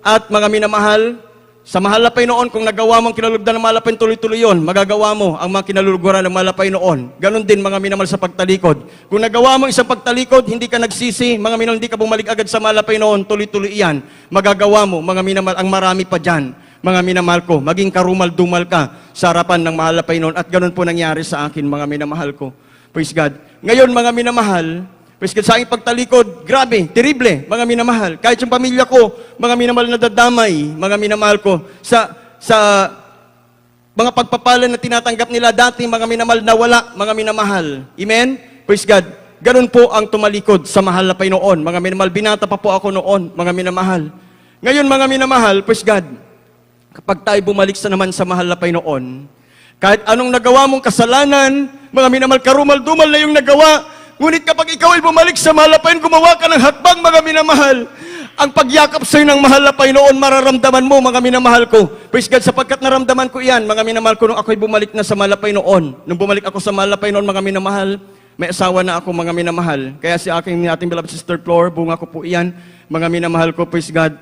At mga minamahal, sa mahal na Panginoon, kung nagawa mo ang kinalugdan ng mahal na Panginoon, tuloy-tuloy yun, magagawa mo ang mga kinaluluguran ng mahal na Panginoon. Ganon din, mga minamahal, sa pagtalikod. Kung nagawa mo isang pagtalikod, hindi ka nagsisi, mga minamahal, hindi ka bumalik agad sa mahal na Panginoon, tuloy-tuloy iyan. Magagawa mo, mga minamahal, ang marami pa dyan, mga minamahal ko, maging karumal-dumal ka sa harapan ng mahal na Panginoon. At ganon po nangyari sa akin, mga minamahal ko. Praise God. Ngayon, mga minamahal, praise God, sa aking pagtalikod, grabe, terrible, mga minamahal. Kahit yung pamilya ko, mga minamahal, nadadamay, mga minamahal ko, sa mga pagpapalan na tinatanggap nila dati, mga minamahal, nawala, mga minamahal. Amen? Praise God. Ganun po ang tumalikod sa mahal na Panginoon. Mga minamahal, binata pa po ako noon, mga minamahal. Ngayon, mga minamahal, praise God, kapag tayo bumalik sa naman sa mahal na Panginoon, kahit anong nagawa mong kasalanan, mga minamahal, karumal-dumal na yung nagawa, ngunit kapag ikaw ay bumalik sa mahal na Panginoon, gumawa ka ng hakbang, mga minamahal, ang pagyakap sa'yo ng mahal na Panginoon, mararamdaman mo, mga minamahal ko. Praise God, sapagkat naramdaman ko yan, mga minamahal ko, nung ako'y bumalik na sa mahal na Panginoon. Nung bumalik ako sa mahal na Panginoon, mga minamahal, may asawa na ako, mga minamahal. Kaya si ating beloved sister Flor, bunga ko po iyan, mga minamahal ko, praise God.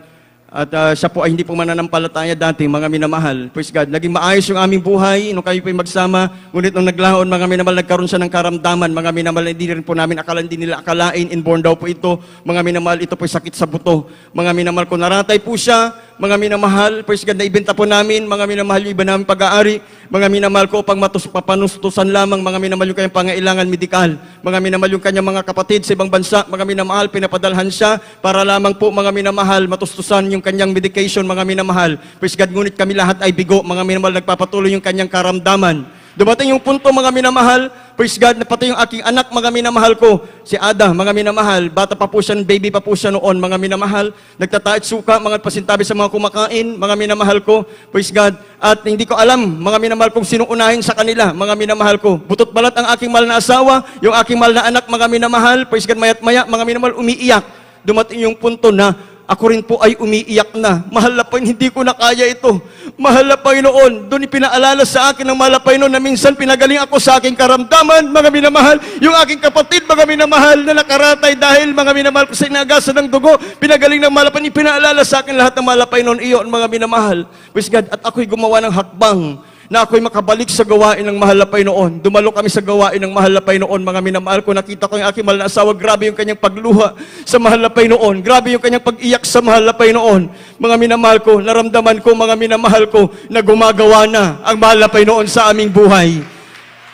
At siya po ay hindi po mananampalataya dati, mga minamahal. Praise God. Naging maayos yung aming buhay, nung kayo po'y magsama. Ngunit nung naglaon, mga minamahal, nagkaroon siya ng karamdaman. Mga minamahal, hindi rin po namin hindi nila akalain. Inborn daw po ito. Mga minamahal, ito po'y sakit sa buto. Mga minamahal, kung naratay po siya, mga minamahal, praise God, naibenta po namin. Mga minamahal, yung iba namin pag-aari. Mga minamahal ko, upang papanustusan lamang, mga minamahal, yung kanyang pangailangan medikal. Mga minamahal, yung kanyang mga kapatid sa ibang bansa. Mga minamahal, pinapadalhan siya para lamang po, mga minamahal, matustusan yung kanyang medication, mga minamahal. Praise God, ngunit kami lahat ay bigo, mga minamahal, nagpapatuloy yung kanyang karamdaman. Dumating yung punto, mga minamahal, praise God, na pati yung aking anak, mga minamahal ko, si Ada, mga minamahal, bata pa po siya, baby pa po siya noon, mga minamahal, nagtataat suka, mga pasintabi sa mga kumakain, mga minamahal ko, praise God, at hindi ko alam, mga minamahal, kung sino unahin sa kanila, mga minamahal ko. Butot balat ang aking mahal na asawa, yung aking mahal na anak, mga minamahal, praise God, mayat maya, mga minamahal, umiiyak. Dumating yung punto na, ako rin po ay umiiyak na. Mahal na Panginoon, hindi ko na kaya ito. Mahal na Panginoon, doon ipinaalala sa akin ng mahal na Panginoon na minsan pinagaling ako sa aking karamdaman, mga minamahal, yung aking kapatid, mga minamahal, na nakaratay dahil mga minamahal ko sa inagasan ng dugo, pinagaling ng mahal na Panginoon, ipinaalala sa akin lahat ng mahal na Panginoon, iyon, mga minamahal. Praise God, at ako'y gumawa ng hakbang na ako'y makabalik sa gawain ng mahal na Panginoon. Dumalo kami sa gawain ng mahal na Panginoon, mga minamahal ko. Nakita ko yung aking mahal na asawa, grabe yung kanyang pagluha sa mahal na Panginoon. Grabe yung kanyang pag-iyak sa mahal na Panginoon. Mga minamahal ko, naramdaman ko, mga minamahal ko, na gumagawa na ang mahal na Panginoon sa aming buhay.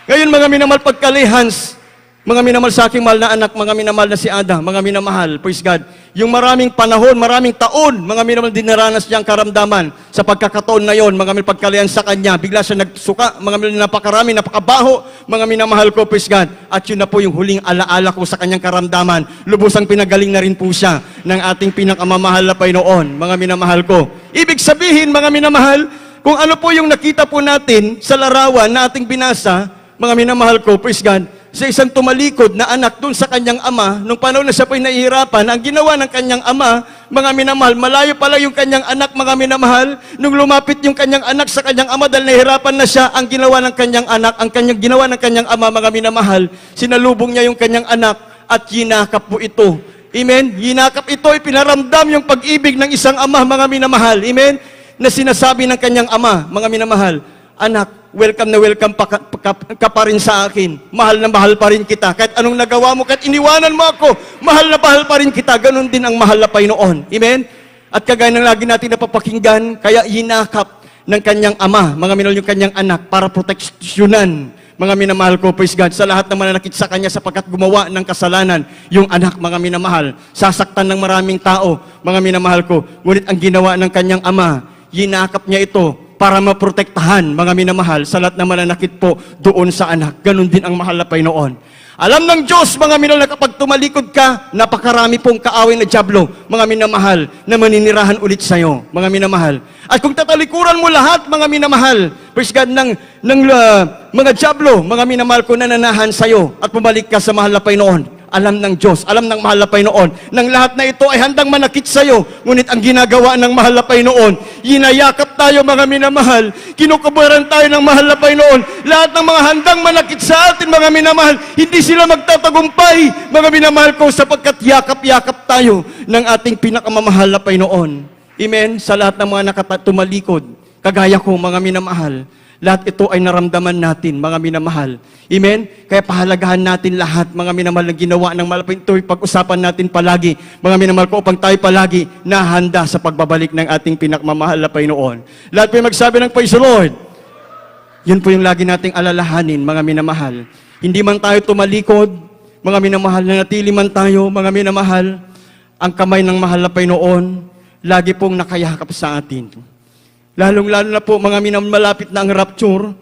Ngayon, mga minamahal, pagkalihans, mga minamahal sa aking mahal na anak, mga minamahal na si Ada, mga minamahal, praise God, yung maraming panahon, maraming taon, mga minamahal, dinaranas niyang karamdaman sa pagkakataon na yon, mga minamahal, pagkalihan sa kanya, bigla siya nagsuka, mga minamahal, napakarami, napakabaho, mga minamahal ko, praise God, at yun na po yung huling alaala ko sa kanyang karamdaman, lubusang pinagaling na rin po siya ng ating pinakamamahal na Panginoon, mga minamahal ko. Ibig sabihin, mga minamahal, kung ano po yung nakita po natin sa larawan na ating binasa, mga minamahal ko, praise God, sa isang tumalikod na anak dun sa kanyang ama, nung panahon na siya po'y nahihirapan, ang ginawa ng kanyang ama, mga minamahal, malayo pala yung kanyang anak, mga minamahal, nung lumapit yung kanyang anak sa kanyang ama dahil nahihirapan na siya, ang ginawa ng kanyang anak, ang kanyang ginawa ng kanyang ama, mga minamahal, sinalubong niya yung kanyang anak at yinakap po ito. Amen? Yinakap ito, ipinaramdam yung pag-ibig ng isang ama, mga minamahal. Amen? Na sinasabi ng kanyang ama, mga minamahal, anak, welcome na welcome ka pa rin sa akin. Mahal na mahal pa rin kita. Kahit anong nagawa mo, kahit iniwanan mo ako, mahal na mahal pa rin kita. Ganon din ang mahal na Panginoon. Amen? At kagaya ng lagi natin napapakinggan, kaya yinakap ng kanyang ama, mga minamahal yung kanyang anak, para proteksyonan, mga minamahal ko, praise God, sa lahat ng mananakit sa kanya sapagkat gumawa ng kasalanan, yung anak, mga minamahal, sasaktan ng maraming tao, mga minamahal ko. Ngunit ang ginawa ng kanyang ama, yinakap niya ito para maprotektahan, mga minamahal, sa lahat ng mananakit po doon sa anak. Ganon din ang mahal na Panginoon. Alam ng Diyos, mga minamahal, na kapag tumalikod ka, napakarami pong kaaway na dyablo, mga minamahal, na maninirahan ulit sa'yo, mga minamahal. At kung tatalikuran mo lahat, mga minamahal, praise God, ng mga dyablo, mga minamahal ko, nananahan sa'yo, at pumalik ka sa mahal na Panginoon. Alam ng Diyos, alam ng mahal na Panginoon, ng lahat na ito ay handang manakit sa iyo. Ngunit ang ginagawa ng mahal na Panginoon, yinayakap tayo, mga minamahal, kinukubaran tayo ng mahal na Panginoon. Lahat ng mga handang manakit sa atin, mga minamahal, hindi sila magtatagumpay, mga minamahal ko, sapagkat yakap-yakap tayo ng ating pinakamamahal na Panginoon. Amen? Sa lahat ng mga nakatumalikod, kagaya ko, mga minamahal, lahat ito ay naramdaman natin, mga minamahal. Amen? Kaya pahalagahan natin lahat, mga minamahal, na ginawa ng mahal. Ito ay pag-usapan natin palagi, mga minamahal ko, upang tayo palagi nahanda sa pagbabalik ng ating pinakmamahal na Panginoon. Lahat po yung magsabi ng praise the Lord. Yun po yung lagi nating alalahanin, mga minamahal. Hindi man tayo tumalikod, mga minamahal, na natili man tayo, mga minamahal, ang kamay ng mahal na Panginoon, lagi pong nakayakap sa atin. Lalong-lalo na po, mga minamahal, malapit na ang rapture,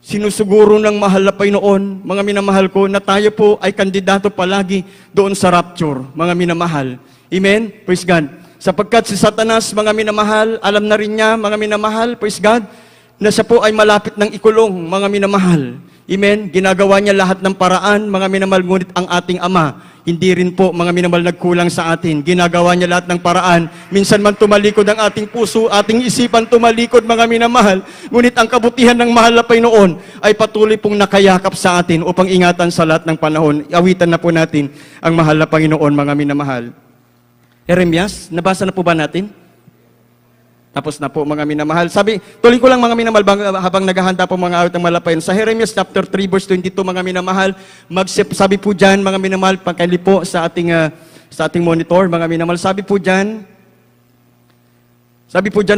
sinusuguro ng mahal na Panginoon, mga minamahal ko, na tayo po ay kandidato palagi doon sa rapture, mga minamahal. Amen? Praise God. Sapagkat si Satanas, mga minamahal, alam na rin niya, mga minamahal, praise God, na siya po ay malapit ng ikulong, mga minamahal. Amen? Ginagawa niya lahat ng paraan, mga minamahal, ngunit ang ating Ama, hindi rin po, mga minamahal, nagkulang sa atin. Ginagawa niya lahat ng paraan. Minsan man tumalikod ang ating puso, ating isipan tumalikod, mga minamahal. Ngunit ang kabutihan ng mahal na Panginoon ay patuloy pong nakayakap sa atin upang ingatan sa lahat ng panahon. Awitan na po natin ang mahal na Panginoon, mga minamahal. Jeremias, nabasa na po ba natin? Tapos na po, mga minamahal. Tuloy ko lang, mga minamahal, habang naghahanda po mga awit ng malapayan. Sa Jeremias chapter 3 verse 22, mga minamahal, sabi po dyan, mga minamahal, pagkalipo sa ating monitor, mga minamahal, sabi po dyan,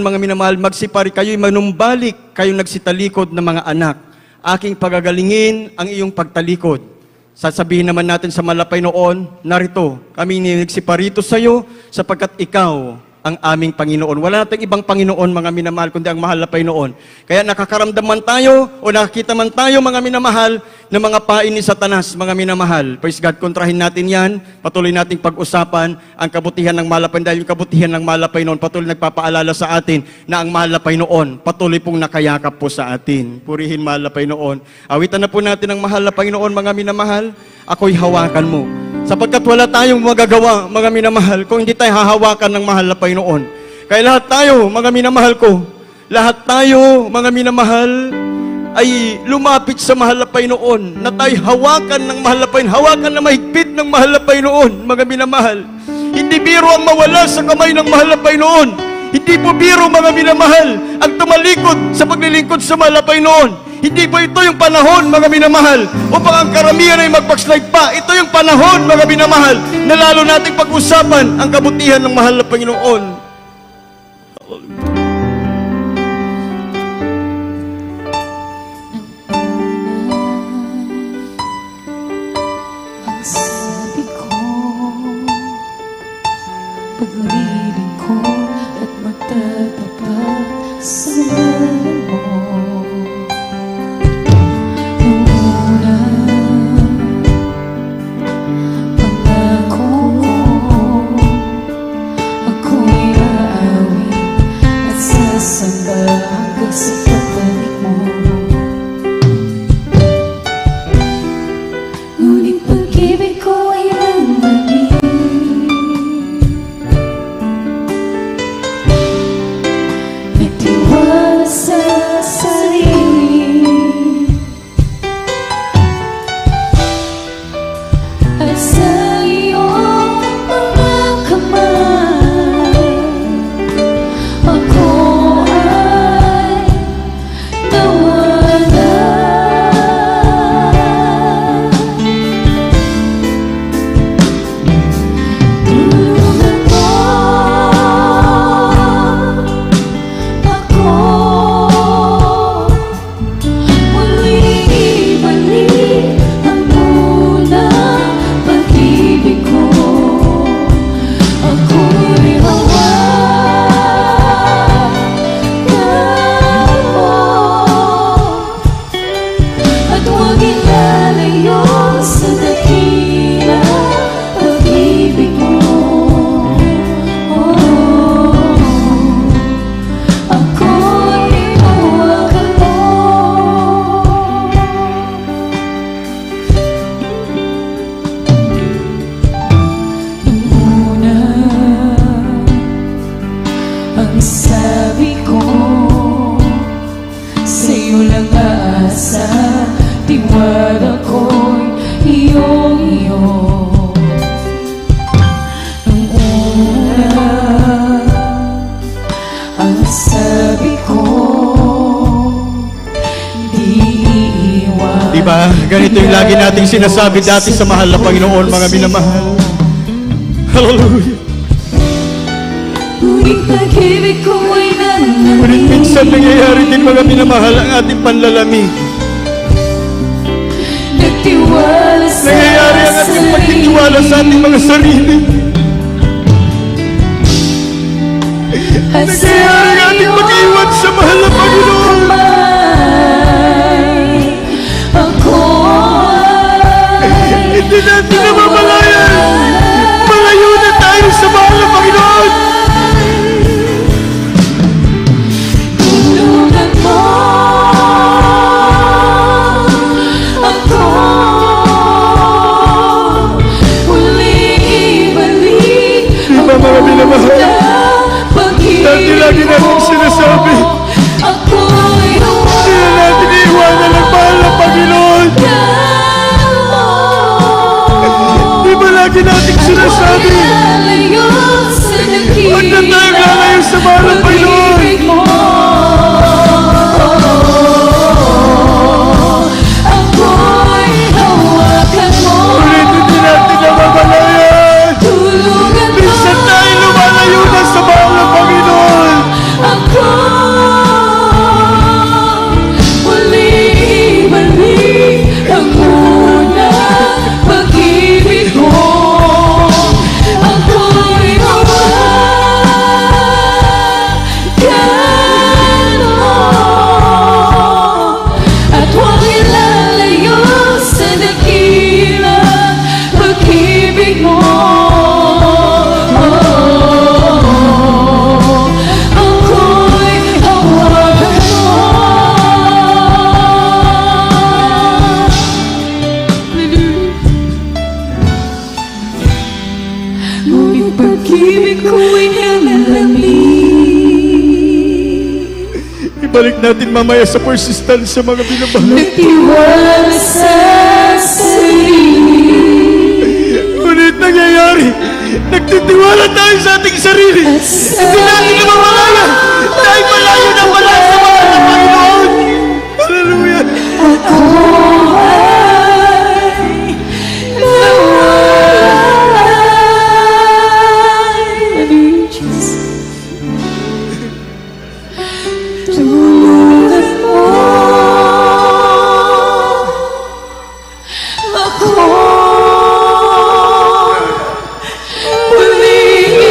mga minamahal, magsipari kayo'y manumbalik, kayong nagsitalikod ng mga anak. Aking pagagalingin ang iyong pagtalikod. Sasabihin naman natin sa malapay noon, narito, kami nagsiparito sa iyo, sapagkat ikaw ang aming Panginoon. Wala nating ibang Panginoon, mga minamahal, kundi ang mahal na Panginoon. Kaya nakakaramdam man tayo o nakakita man tayo, mga minamahal, ng mga pain ni Satanas, mga minamahal. Praise God, kontrahin natin yan. Patuloy nating pag-usapan ang kabutihan ng mahal na Panginoon. Dahil yung kabutihan ng mahal na Panginoon, patuloy nagpapaalala sa atin na ang mahal na Panginoon, patuloy pong nakayakap po sa atin. Purihin mahal na Panginoon. Awitan na po natin ang mahal na Panginoon, mga minamahal. Ako'y hawakan mo. Sapagkat wala tayong magagawa, mga minamahal, kung hindi tayo hahawakan ng mahal na Panginoon. Kaya lahat tayo, mga minamahal ko, lahat tayo, mga minamahal, ay lumapit sa mahal na Panginoon, na tayo hawakan ng mahal na Panginoon, hawakan na mahigpit ng mahal na Panginoon, mga minamahal. Hindi biro ang mawala sa kamay ng mahal na Panginoon. Hindi po biro, mga minamahal, ang tumalikod sa paglilingkod sa mahal na Panginoon. Hindi po ito yung panahon, mga minamahal, upang ang karamihan ay mag-backslide pa. Ito yung panahon, mga minamahal, na lalo nating pag-usapan ang kabutihan ng mahal na Panginoon. Ang sabi ko, paglilingkod at magtatapat sa ngalan mo. Diba? Ganito yung lagi nating sinasabi dati sa mahal na Panginoon, mga minamahal. Hallelujah. Ngunit pag-ibig ko ay Ngunit minsan nangyayari din, mga minamahal, ang ating panlalamig. nagtiwala sa Nangyayari ang ating pagtitiwala sa ating mga sarili. Nangyayari ang ating pag-iwan sa mahal na Panginoon. Hindi natin namamalayan. Malayo na tayo sa mahal na Panginoon. lagi nating sinasabi. Lalayo sa dakila. Huwag na tayo lalayo sa mahal ng Panginoon. Pag-ibig mo. Ako'y hawakan mo. Ulit hindi natin namamalayan. Tulungan mo. Minsan tayo lumalayo na sa mahal ng Panginoon. Ako muli-balik ang unang pag-ibig mo. Ako'y hawakan mo. At huwag ilalayo sa dakila pag-ibig mo. Ako'y hawakan mo. Ngunit pag-ibig ko'y nalalamig. Ibalik natin mamaya sa persistence sa mga binabahal. Nagtiwala sa sarili. Ngunit nangyayari, nagtitiwala tayo sa ating sarili. Hindi natin namamalayan. Dahil malayo na pala sa mahal ng Panginoon. Hallelujah. Ako ay nawalay. Jesus. Tulungan mo ako.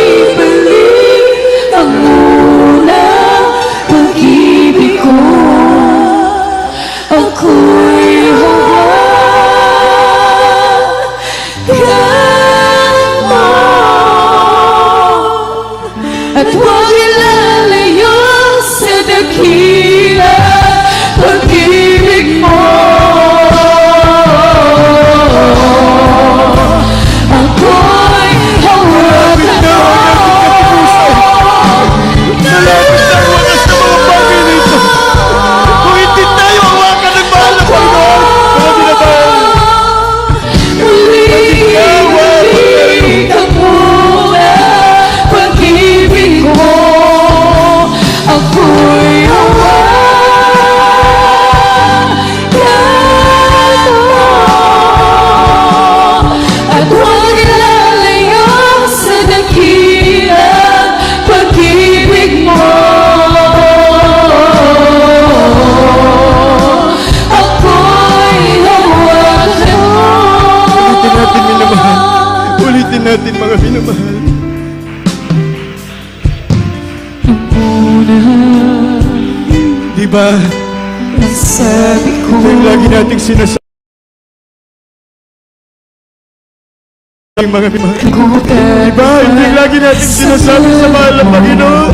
Muli-balik ang unang pag-ibig ko. Ako'y hawakan mo. At huwag ilalayo sa dakila pag-ibig mo. Ako'y hawakan mo. Malapit tayo wakas sa mga bagay nito. Kung hindi tayo hawakan ng mahal ng Panginoon, mga binabahal. Muli-balik ang unang pag-ibig mo. Ako'y hawakan mo. At huwag ilalayo sa dakila pag-ibig mo. Ako'y hawakan mo. Ulitin natin minamahal. Ulitin natin mga minamahal. Diba? Sabi ko, Ito yung lagi nating sinasabi. Mga minamahal. Diba? Ito yung lagi nating sinasabi sa mahal ng Panginoon.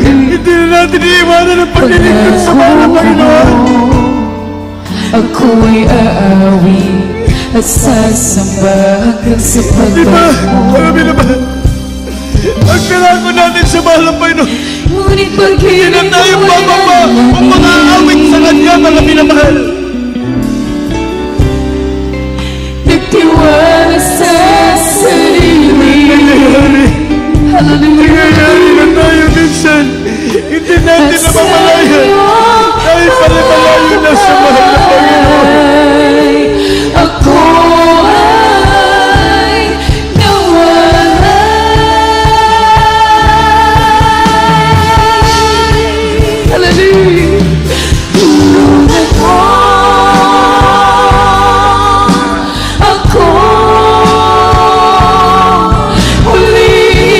Hindi na natin iiwanan ang paglilingkod sa mahal ng Panginoon. ako'y aawi at sasamba hanggang sa Diba? pagbalik mo. Mga minamahal. Ang kailangan natin sa mahal ng Panginoon. Ngunit Hindi pag-ibig na tayo ko'y bababa kung mga awit sa Kanya, mga minamahal. nagtiwala sa sarili. Nangyayari. Nangyayari na tayo minsan. Hindi natin namamalayan. Dahil pala malayo na sa mahal ng Panginoon. Ako ay nawalay. Hallelujah. Tulungan mo ako.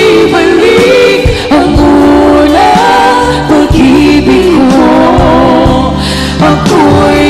Muli-balik ang unang pag-ibig ko. Ako'y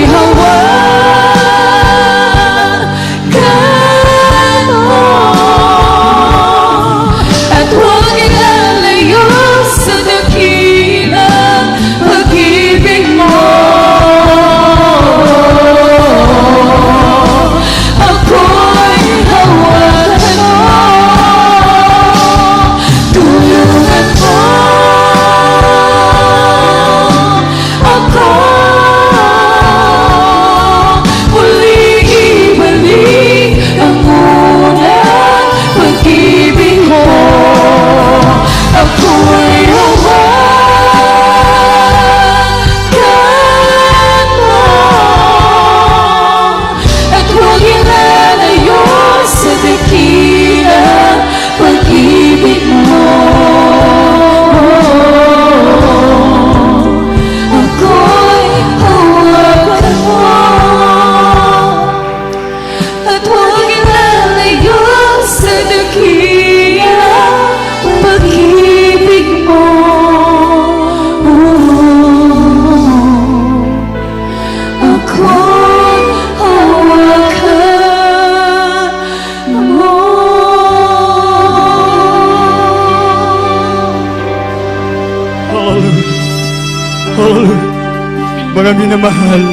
Mga minamahal,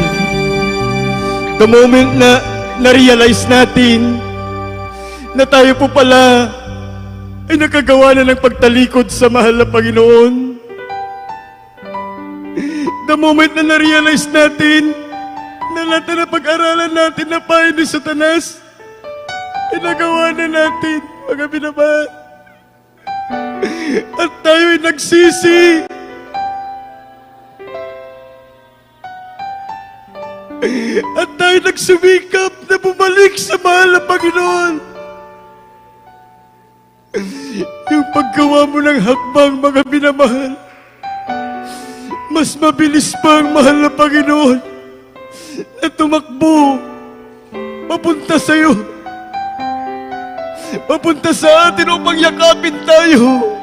the moment na na-realize natin na tayo po pala ay nakagawa na ng pagtalikod sa mahal na Panginoon, the moment na na-realize natin na lahat na pag-aralan natin na payo ni Satanas, ay nagawa na natin, mga minamahal. At tayo ay nagsisi. At tayo nagsumikap na bumalik sa mahal na Panginoon. Yung paggawa mo ng hakbang, mga minamahal, mas mabilis pa ang mahal na Panginoon na tumakbo papunta sa iyo, papunta sa atin upang yakapin tayo.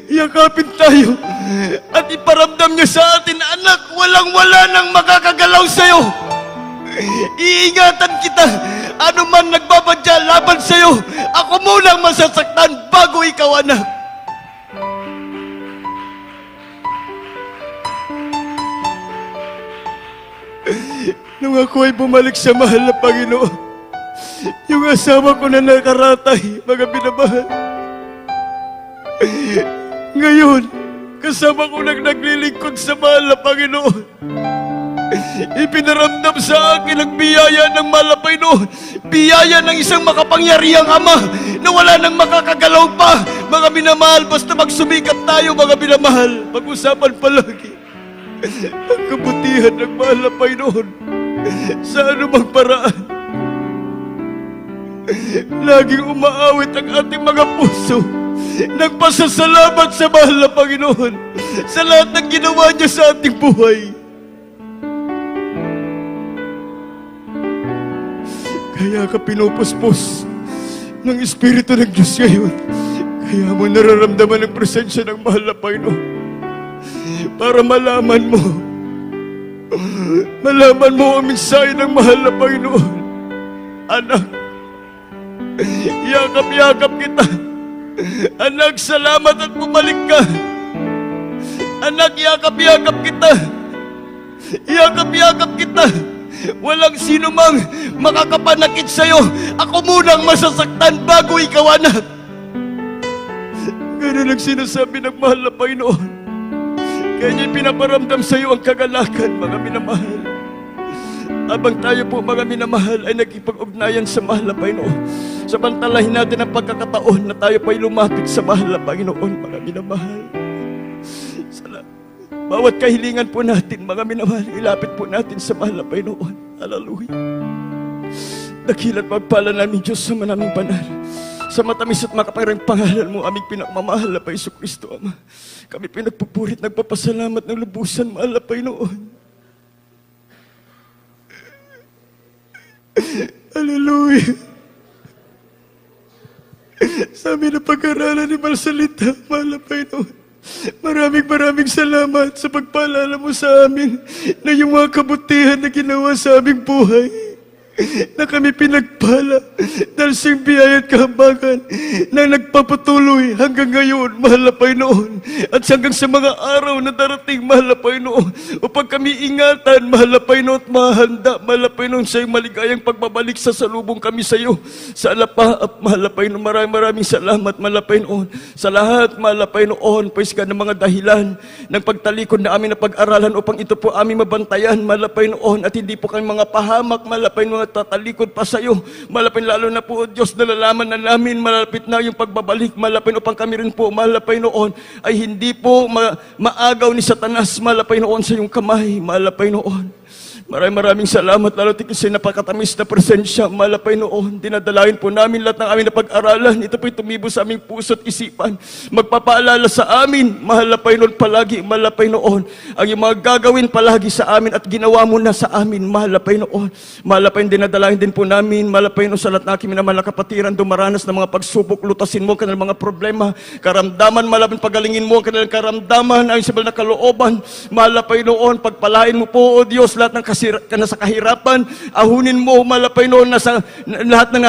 Yakapin tayo at iparamdam niya sa atin, anak, walang-wala nang makakagalaw sa iyo. Iingatan kita, ano man nagbabadya laban sa iyo, ako munang masasaktan bago ikaw, anak. Nung ako ay bumalik sa mahal na Panginoon, yung asawa ko na nakaratay, mga minamahal, ngayon, kasama ko nang naglilingkod sa mahal na Panginoon, ipinaramdam sa akin ang biyaya ng mahal na Panginoon, biyaya ng isang makapangyarihang Ama na wala nang makakagalaw pa. Mga minamahal, basta magsumikap tayo, mga minamahal, pag-usapan palagi ang kabutihan ng mahal na Panginoon sa anumang paraan. Laging umaawit ang ating mga puso ng pasasalamat sa mahal na Panginoon sa lahat ng ginawa niya sa ating buhay. Kaya ka pinupuspos ng Espiritu ng Diyos ngayon. Kaya mo nararamdaman ang presensya ng mahal na Panginoon para malaman mo ang mensahe ng mahal na Panginoon. Anak, yakap-yakap kita. Anak, salamat at bumalik ka. Anak, yakap-yakap kita. Yakap-yakap kita. Walang sino mang makakapanakit sa'yo. Ako munang masasaktan bago ikaw, anak. Ganun ang sinasabi ng mahal na Panginoon. Kaya niya pinaparamdam sa'yo ang kagalakan, mga minamahal. Habang tayo po, mga minamahal, ay nagkipag-ugnayan sa mahal na Panginoon, samantalahin natin ang pagkakataon na tayo pa'y lumapit sa mahal na Panginoon, mga minamahal. Bawat kahilingan po natin, mga minamahal, ilapit po natin sa mahal na Panginoon. Hallelujah. Dakilat pagpala namin, Diyos, sa manaming banal. Sa matamis at makapangyarihang pangalan mo, aming pinakmamahal na Jesucristo, Ama. Kami pinagpupurit, nagpapasalamat ng lubusan, mahal na Panginoon. Hallelujah. Sabi na pag-aralan ni Marcelita, mahal na Panginoon, maraming salamat sa pagpaalala mo sa amin na yung mga kabutihan na ginawa sa aming buhay, na kami pinagpala dahil sa biyaya at kahambagan na nagpapatuloy hanggang ngayon, mahal na Panginoon, at hanggang sa mga araw na darating, mahal na Panginoon, upang kami ingatan, mahal na Panginoon, at mahanda, mahal na Panginoon, sa iyong maligayang pagbabalik sa salubong kami sa iyo sa alapaap, mahal na Panginoon. Maraming salamat, mahal na Panginoon, sa lahat, mahal na Panginoon, pwes ka ng mga dahilan ng pagtalikod na amin na pag-aralan upang ito po aming mabantayan, mahal na Panginoon, at hindi po kami mga pahamak, mahal na Panginoon, tatalikod pa sa iyo. Malapit lalo na po, Diyos, nalalaman na namin, malapit na yung pagbabalik, malapit upang kami rin po, malapit noon, ay hindi po maagaw ni Satanas, malapit noon sa iyong kamay, malapit noon. Maraming salamat, lalo kasi napakatamis na presensya, malapay noon. Dinadalain po namin lahat ng aming napag-aralan. Ito po'y tumibo sa aming puso at isipan. Magpapaalala sa amin, mahalapay noon palagi, malapay noon. Ang yung mga gagawin palagi sa amin at ginawa mo na sa amin, mahalapay noon. Malapay dinadalain din po namin, malapay noon sa lahat na aking minamahal na kapatiran, dumaranas ng mga pagsubok, lutasin mo kanilang mga problema, karamdaman, malapay pagalingin mo kanilang karamdaman, ayon sa banal na kalooban, malapay noon, pagpalain mo po, O Diyos, lahat ng nasa kahirapan, ahunin mo, mahal na Panginoon, lahat ng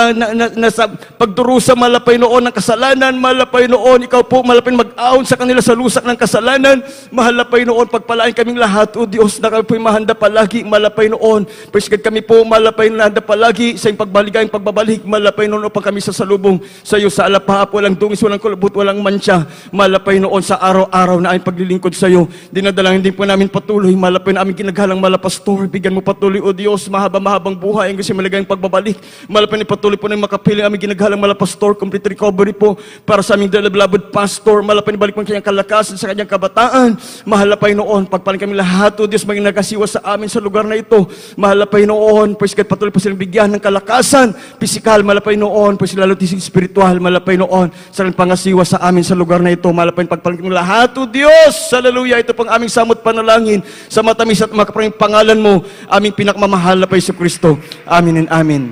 nasa pagdurusa, mahal na Panginoon, ng kasalanan, mahal na Panginoon, ikaw po, mahal na Panginoon, mag-ahon sa kanila sa lusak ng kasalanan, mahal na Panginoon, pagpalain kaming lahat, o Diyos, na kami po mahanda palagi, mahal na Panginoon, praise God, kami po, mahal na Panginoon, handa palagi sa iyong pagbaligayang pagbabalik, mahal na Panginoon, upang kami sasalubong sa iyo sa alapahap, walang dungis, walang kulubot, walang mancha, mahal na Panginoon, sa araw-araw na aming paglilingkod sa iyo, dinadalangin din po namin patuloy, mahal na Panginoon, aming ginagalang, mahal na Pastor, bigyan mo patuloy, o Diyos, mahaba-mahabang buhay, ang kasi maligayang pagbabalik, mahal na Panginoon, patuloy po na makapili, aming ginagalang, mahal na Pastor, complete recovery po, para sa aming beloved Pastor, mahal na Panginoon, balik mo ang kanyang kalakasan sa kanyang kabataan, mahal na Panginoon, pagpaling kami lahat, o Diyos, maging nagkasiwa sa amin sa lugar na ito, mahal na Panginoon, praise God, patuloy po silang bigyan ng kalakasan, pisikal, mahal na Panginoon, praise lalo tising spiritual, mahal na Panginoon, sa pangasiwa sa amin sa lugar na ito, mahal na Panginoon, pagpaling kami lahat, o Diyos, hallelujah, ito pang aming samot panalangin, sa matamis at makaprang pangalan mo, aming pinakmamahal na Panginoon Kristo, amin and amin.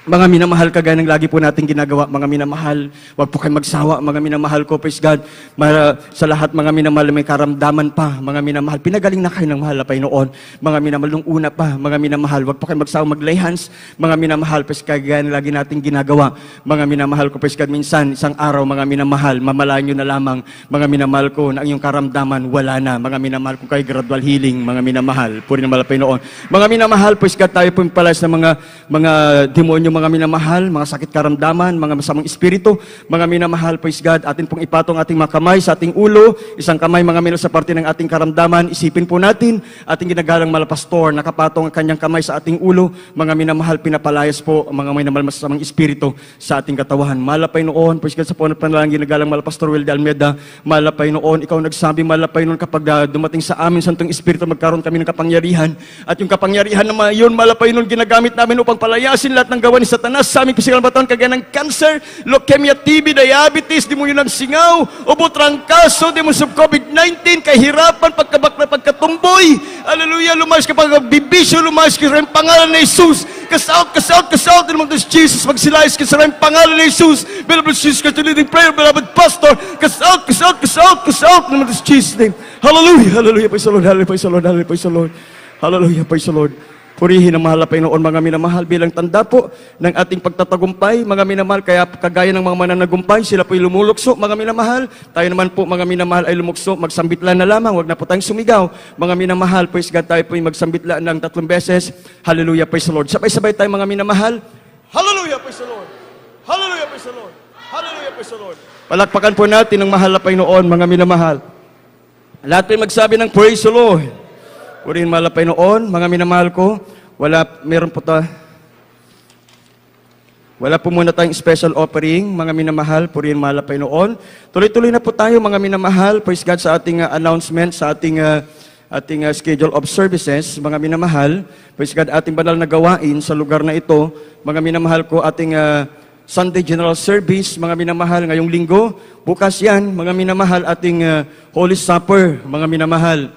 Mga minamahal, kagaya ng lagi po natin ginagawa, mga minamahal, wag po kayong magsawa, mga minamahal ko, praise God, sa lahat mga minamahal may karamdaman pa, mga minamahal, pinagaling na kayo ng mahal na Panginoon, mga minamahal nung una pa, mga minamahal, wag po kayong magsawa, mag-lay hands, mga minamahal, praise God, kagaya ng lagi natin ginagawa, mga minamahal ko, praise God, minsan, isang araw, mga minamahal, mamalayan nyo na lamang, mga minamahal ko, na ang iyong karamdaman, wala na, mga minamahal ko kayo, gradual healing, mga minamahal, puri ng mahal na Panginoon, mga minamahal, praise God, tayo po yung palas ng mga demonyo, mga minamahal, mga sakit karamdaman, mga masamang espiritu, mga minamahal, praise God, atin pong ipatong ating mga kamay sa ating ulo, isang kamay, mga minamahal, sa parte ng ating karamdaman, isipin po natin, ating ginagalang malapastor, nakapatong ang kanyang kamay sa ating ulo, mga minamahal, pinapalayas po, mga minamahal, masamang espiritu sa ating katawan. Mahal na Panginoon, praise God, sa punot panalangin, ginagalang malapastor Will de Almeida, mahal na Panginoon, ikaw nagsabi, mahal na Panginoon, kapag dumating sa amin, Santong Espiritu, magkaroon kami ng kapangyarihan, at yung kapangyarihan na yun, mahal na Panginoon, ginagamit namin upang palayasin lahat ng gawa ni Satanas sa aming pisikal baton, kagaya ng cancer, leukemia, TB, diabetes, demonyo ng singaw, ubo, trangkaso, demons of COVID-19, kahirapan, pagkabakla, pagkatumboy, hallelujah, lumayas ka pag-bibisyo, lumayas ka sa pangalan ni Jesus, cast out, cast out, cast out, in the name of Jesus, magsilayas ka sa pangalan ni Jesus, beloved Jesus, ka to leading prayer, beloved pastor, cast out, cast out, cast out, cast out, in the name of Jesus' name, hallelujah, hallelujah, praise the Lord, hallelujah, praise the Lord, hallelujah, praise the Lord, hallelujah, praise the Lord. Purihin ang mahal na Panginoon, mga minamahal, bilang tanda po ng ating pagtatagumpay, mga minamahal, kaya kagaya ng mga mananagumpay, sila po'y lumulukso, mga minamahal, tayo naman po, mga minamahal, ay lumukso, magsambitla na lamang, wag na po tayong sumigaw, mga minamahal, praise God, tayo po'y magsambitla ng 3 beses, hallelujah, praise the Lord. Sabay-sabay tayo, mga minamahal, hallelujah, praise the Lord, hallelujah, praise the Lord, hallelujah, praise the Lord. Palakpakan po natin ang mahal na Panginoon, mga minamahal. Lahat po'y magsabi ng praise the Lord. Purihin mahal na Panginoon, mga minamahal ko, wala po muna tayong special offering, mga minamahal, purihin mahal na Panginoon. Tuloy-tuloy na po tayo, mga minamahal, praise God, sa ating announcement, sa ating schedule of services, mga minamahal, praise God, ating banal na gawain sa lugar na ito, mga minamahal ko, ating Sunday General Service, mga minamahal, ngayong linggo, bukas yan, mga minamahal, ating Holy Supper, mga minamahal.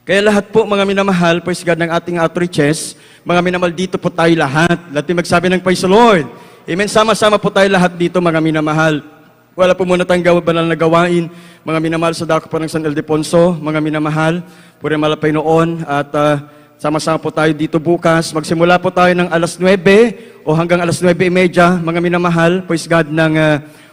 Kaya lahat po, mga minamahal, praise God, ng ating outreaches, mga minamahal, dito po tayo lahat. Lahat yung magsabi ng praise the Lord. Amen. Sama-sama po tayo lahat dito, mga minamahal. Wala po muna tayong banal na gawain, mga minamahal, sa dako po ng San Ildefonso, mga minamahal, puri malapay noon, at sama-sama po tayo dito bukas. Magsimula po tayo ng alas 9 o hanggang alas 9:30, mga minamahal, praise God, ng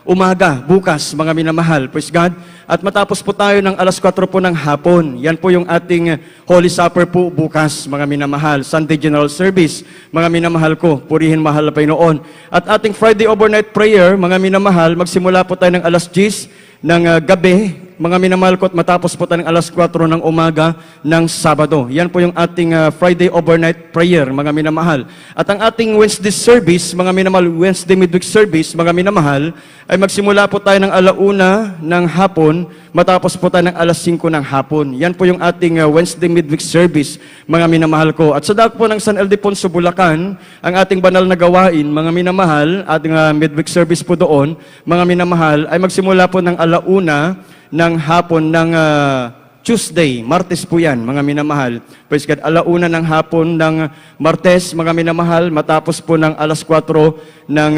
umaga, bukas, mga minamahal, praise God. At matapos po tayo ng alas 4 po ng hapon. Yan po yung ating Holy Supper po bukas, mga minamahal. Sunday General Service, mga minamahal ko, purihin mahal na Panginoon. At ating Friday Overnight Prayer, mga minamahal, magsimula po tayo ng alas 10 ng gabi, mga minamahal ko, at matapos po tayo ng alas 4 ng umaga ng Sabado. Yan po yung ating Friday Overnight Prayer, mga minamahal. At ang ating Wednesday Service, mga minamahal, Wednesday Midweek Service, mga minamahal, ay magsimula po tayo ng 1:00 ng hapon, matapos po tayo ng alas 5 ng hapon. Yan po yung ating Wednesday Midweek Service, mga minamahal ko. At sa dako po ng San Ildefonso, Bulacan, ang ating banal na gawain, mga minamahal, ating Midweek Service po doon, mga minamahal, ay magsimula po ng 1:00 ng hapon ng Tuesday, Martes po yan, mga minamahal. Praise God, 1:00 ng hapon ng Martes, mga minamahal, matapos po ng alas 4 ng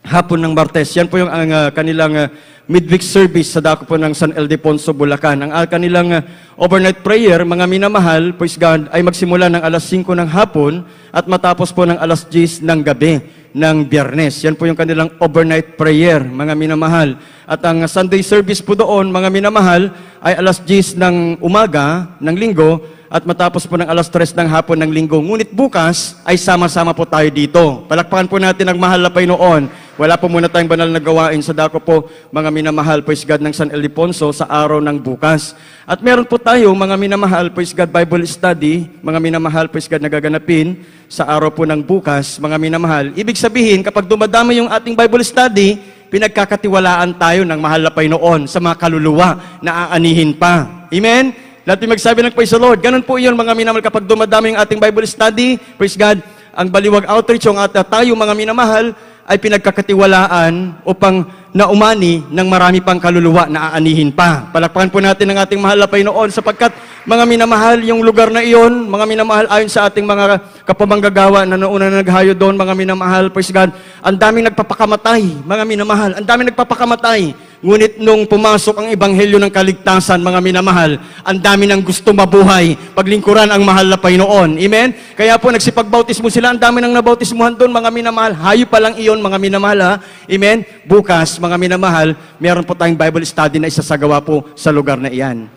hapon ng Martes. Yan po yung kanilang midweek service sa dako po ng San Ildefonso, Bulacan. Ang kanilang overnight prayer, mga minamahal, praise God, ay magsimula ng alas 5 ng hapon at matapos po ng alas 10 ng gabi ng Biyernes. Yan po yung kanilang overnight prayer, mga minamahal. At ang Sunday service po doon, mga minamahal, ay alas 10 ng umaga, ng linggo, at matapos po ng alas 3 ng hapon ng linggo. Ngunit bukas ay sama-sama po tayo dito. Palakpakan po natin ang mahal na Panginoon. Wala po muna tayong banal na gawain sa dako po, mga minamahal, praise God, ng San Ildefonso sa araw ng bukas. At meron po tayo, mga minamahal, praise God, Bible study, mga minamahal, praise God, nagaganapin sa araw po ng bukas, mga minamahal. Ibig sabihin, kapag dumadami yung ating Bible study, pinagkakatiwalaan tayo ng mahal na Panginoon sa mga kaluluwa na aanihin pa. Amen? Lahat yung magsabi ng praise the Lord. Ganun po yun, mga minamahal, kapag dumadami yung ating Bible study, praise God, ang Baliwag Outreach, yung tayo, mga minamahal, ay pinagkakatiwalaan upang naumani ng marami pang kaluluwa na aanihin pa. Palakpakan po natin ang ating mahal na Panginoon sapagkat mga minamahal, yung lugar na iyon, mga minamahal, ayon sa ating mga kapamanggagawa na nauna na naghayo doon, mga minamahal, praise God, ang daming nagpapakamatay, mga minamahal, ang daming nagpapakamatay. Ngunit nung pumasok ang ebanghelyo ng kaligtasan, mga minamahal, ang dami nang gusto mabuhay, paglingkuran ang mahal na Panginoon. Amen? Kaya po nagsipagbautismo sila, ang dami nang nabautismuhan doon, mga minamahal. Hayo pa lang iyon, mga minamahal, ha? Amen? Bukas, mga minamahal, meron po tayong Bible study na isasagawa po sa lugar na iyan.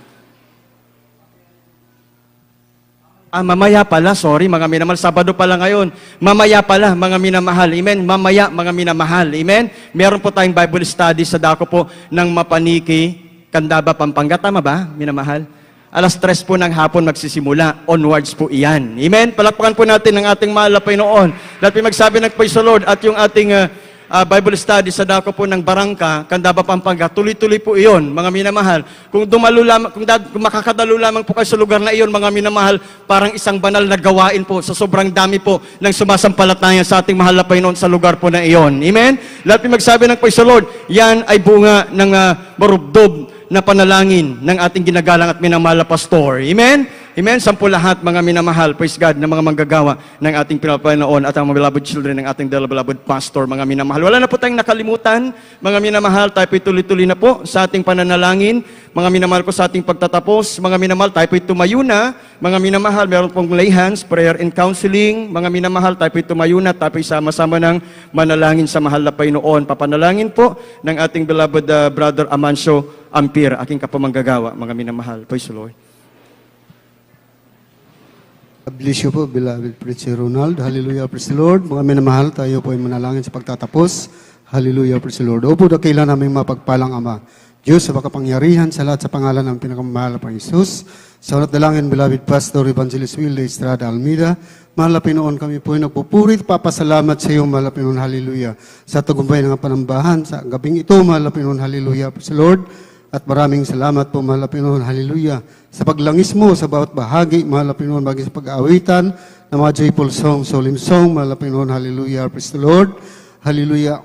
Mamaya pala, sorry, mga minamahal, Sabado pala ngayon. Mamaya pala, mga minamahal. Amen? Mamaya, mga minamahal. Amen? Meron po tayong Bible study sa dako po ng Mapaniki, Candaba, Pampanga. Tama ba, minamahal? Alas 3 po ng hapon magsisimula. Onwards po iyan. Amen? Palakpakan po natin ang ating mahal na Panginoon. Lahat po magsabi ng praise the Lord at yung ating Bible study sa dako po ng Barangka, Candaba, Pampanga. Tuloy-tuloy po iyon, mga minamahal. Kung makakadalo lamang po kayo sa lugar na iyon, mga minamahal, parang isang banal na gawain po sa sobrang dami po ng sumasampalataya sa ating mahal na Panginoon sa lugar po na iyon. Amen? Lahat po magsabi ng praise the Lord, yan ay bunga ng marubdob na panalangin ng ating ginagalang at minamahal na pastor. Amen? Amen? Sampu lahat, mga minamahal, praise God, ng mga manggagawa ng ating Panginoon at ang mga beloved children ng ating beloved pastor, mga minamahal. Wala na po tayong nakalimutan, mga minamahal, tayo po'y tuloy-tuloy na po sa ating pananalangin, mga minamahal ko sa ating pagtatapos, mga minamahal, tayo po'y tumayo na, mga minamahal, meron pong lay hands, prayer and counseling, mga minamahal, tayo po'y tumayo na, tayo po'y sama-sama ng manalangin sa mahal na Panginoon. Papanalangin po ng ating beloved brother Amancio Ampir, aking kapamanggagawa, mga minamahal. Praise the Lord. God bless you po, beloved Preacher Ronald. Hallelujah, praise the Lord. Mga minamahal, tayo po ay manalangin sa pagtatapos. Hallelujah, praise the Lord. Opo, dakila namin mapagpalang Ama. Diyos, sa makapangyarihan sa lahat sa pangalan ng pinakamahal na Panginoon. Sa ulat dalangin, beloved Pastor Evangelist Will de Estrada Almeida, mahal na Pinoon, kami po ay nagpupuri at papasalamat sa iyo, mahal na Pinoon. Hallelujah. Sa tagumpay ng panambahan, sa gabing ito, mahal na Pinoon. Hallelujah, praise the Lord. At maraming salamat po, mahal na Pinoon. Hallelujah. Sa paglangis mo sa bawat bahagi, mahal na Pinoon, bagay sa pag-aawitan ng mga joyful song, solemn song, mahal na Pinoon. Hallelujah. Praise the Lord. Hallelujah.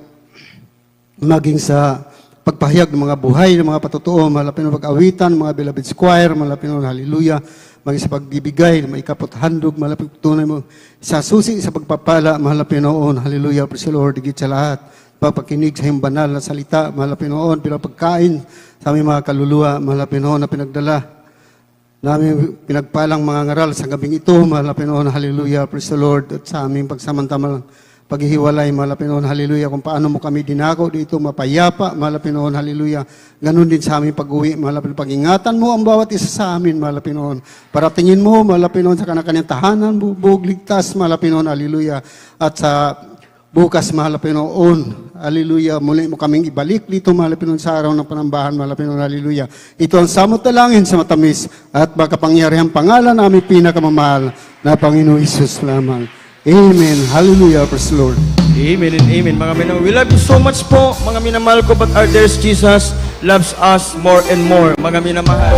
Maging sa pagpahayag ng mga buhay, ng mga patutuo, mahal na Pinoon, pag-aawitan, mga beloved choir, mahal na Pinoon. Hallelujah. Maging sa pagbibigay, ng maikapot handog, mahal na pagtunay mo. Sa susi, sa pagpapala, mahal na Pinoon. Hallelujah. Praise the Lord. Higit sa lahat. Papakinig sa iyong banal na salita, mahal na Pinoon, pinapagkain sa aming mga kaluluwa, mahal na Pinoon, na pinagdala namin pinagpalang mga ngaral sa gabing ito, mahal na Pinoon, hallelujah, praise the Lord, at sa aming pagsamantamal paghihiwalay, mahal na Pinoon, hallelujah, kung paano mo kami dinako dito, mapayapa, mahal na Pinoon, hallelujah, ganun din sa aming pag-uwi, mahal na Pinoon, pag-ingatan mo ang bawat isa sa amin, mahal na Pinoon, paratingin mo, mahal na Pinoon, sa kanakanyang tahanan, bubog, ligtas, mahal na Pinoon, hallelujah, at sa bukas, mahal na Pinoon, hallelujah, muli mo kaming ibalik dito, mahal na Pinoon, sa araw ng panambahan, mahal na Pinoon, hallelujah. Ito ang samot talangin sa matamis at makapangyarihang pangalan na aming pinakamamahal na Panginoon Isus lamang. Amen. Hallelujah. Praise the Lord. Amen and amen, mga minamahal. We love you so much po, mga minamahal ko, but our dearest Jesus loves us more and more, mga minamahal.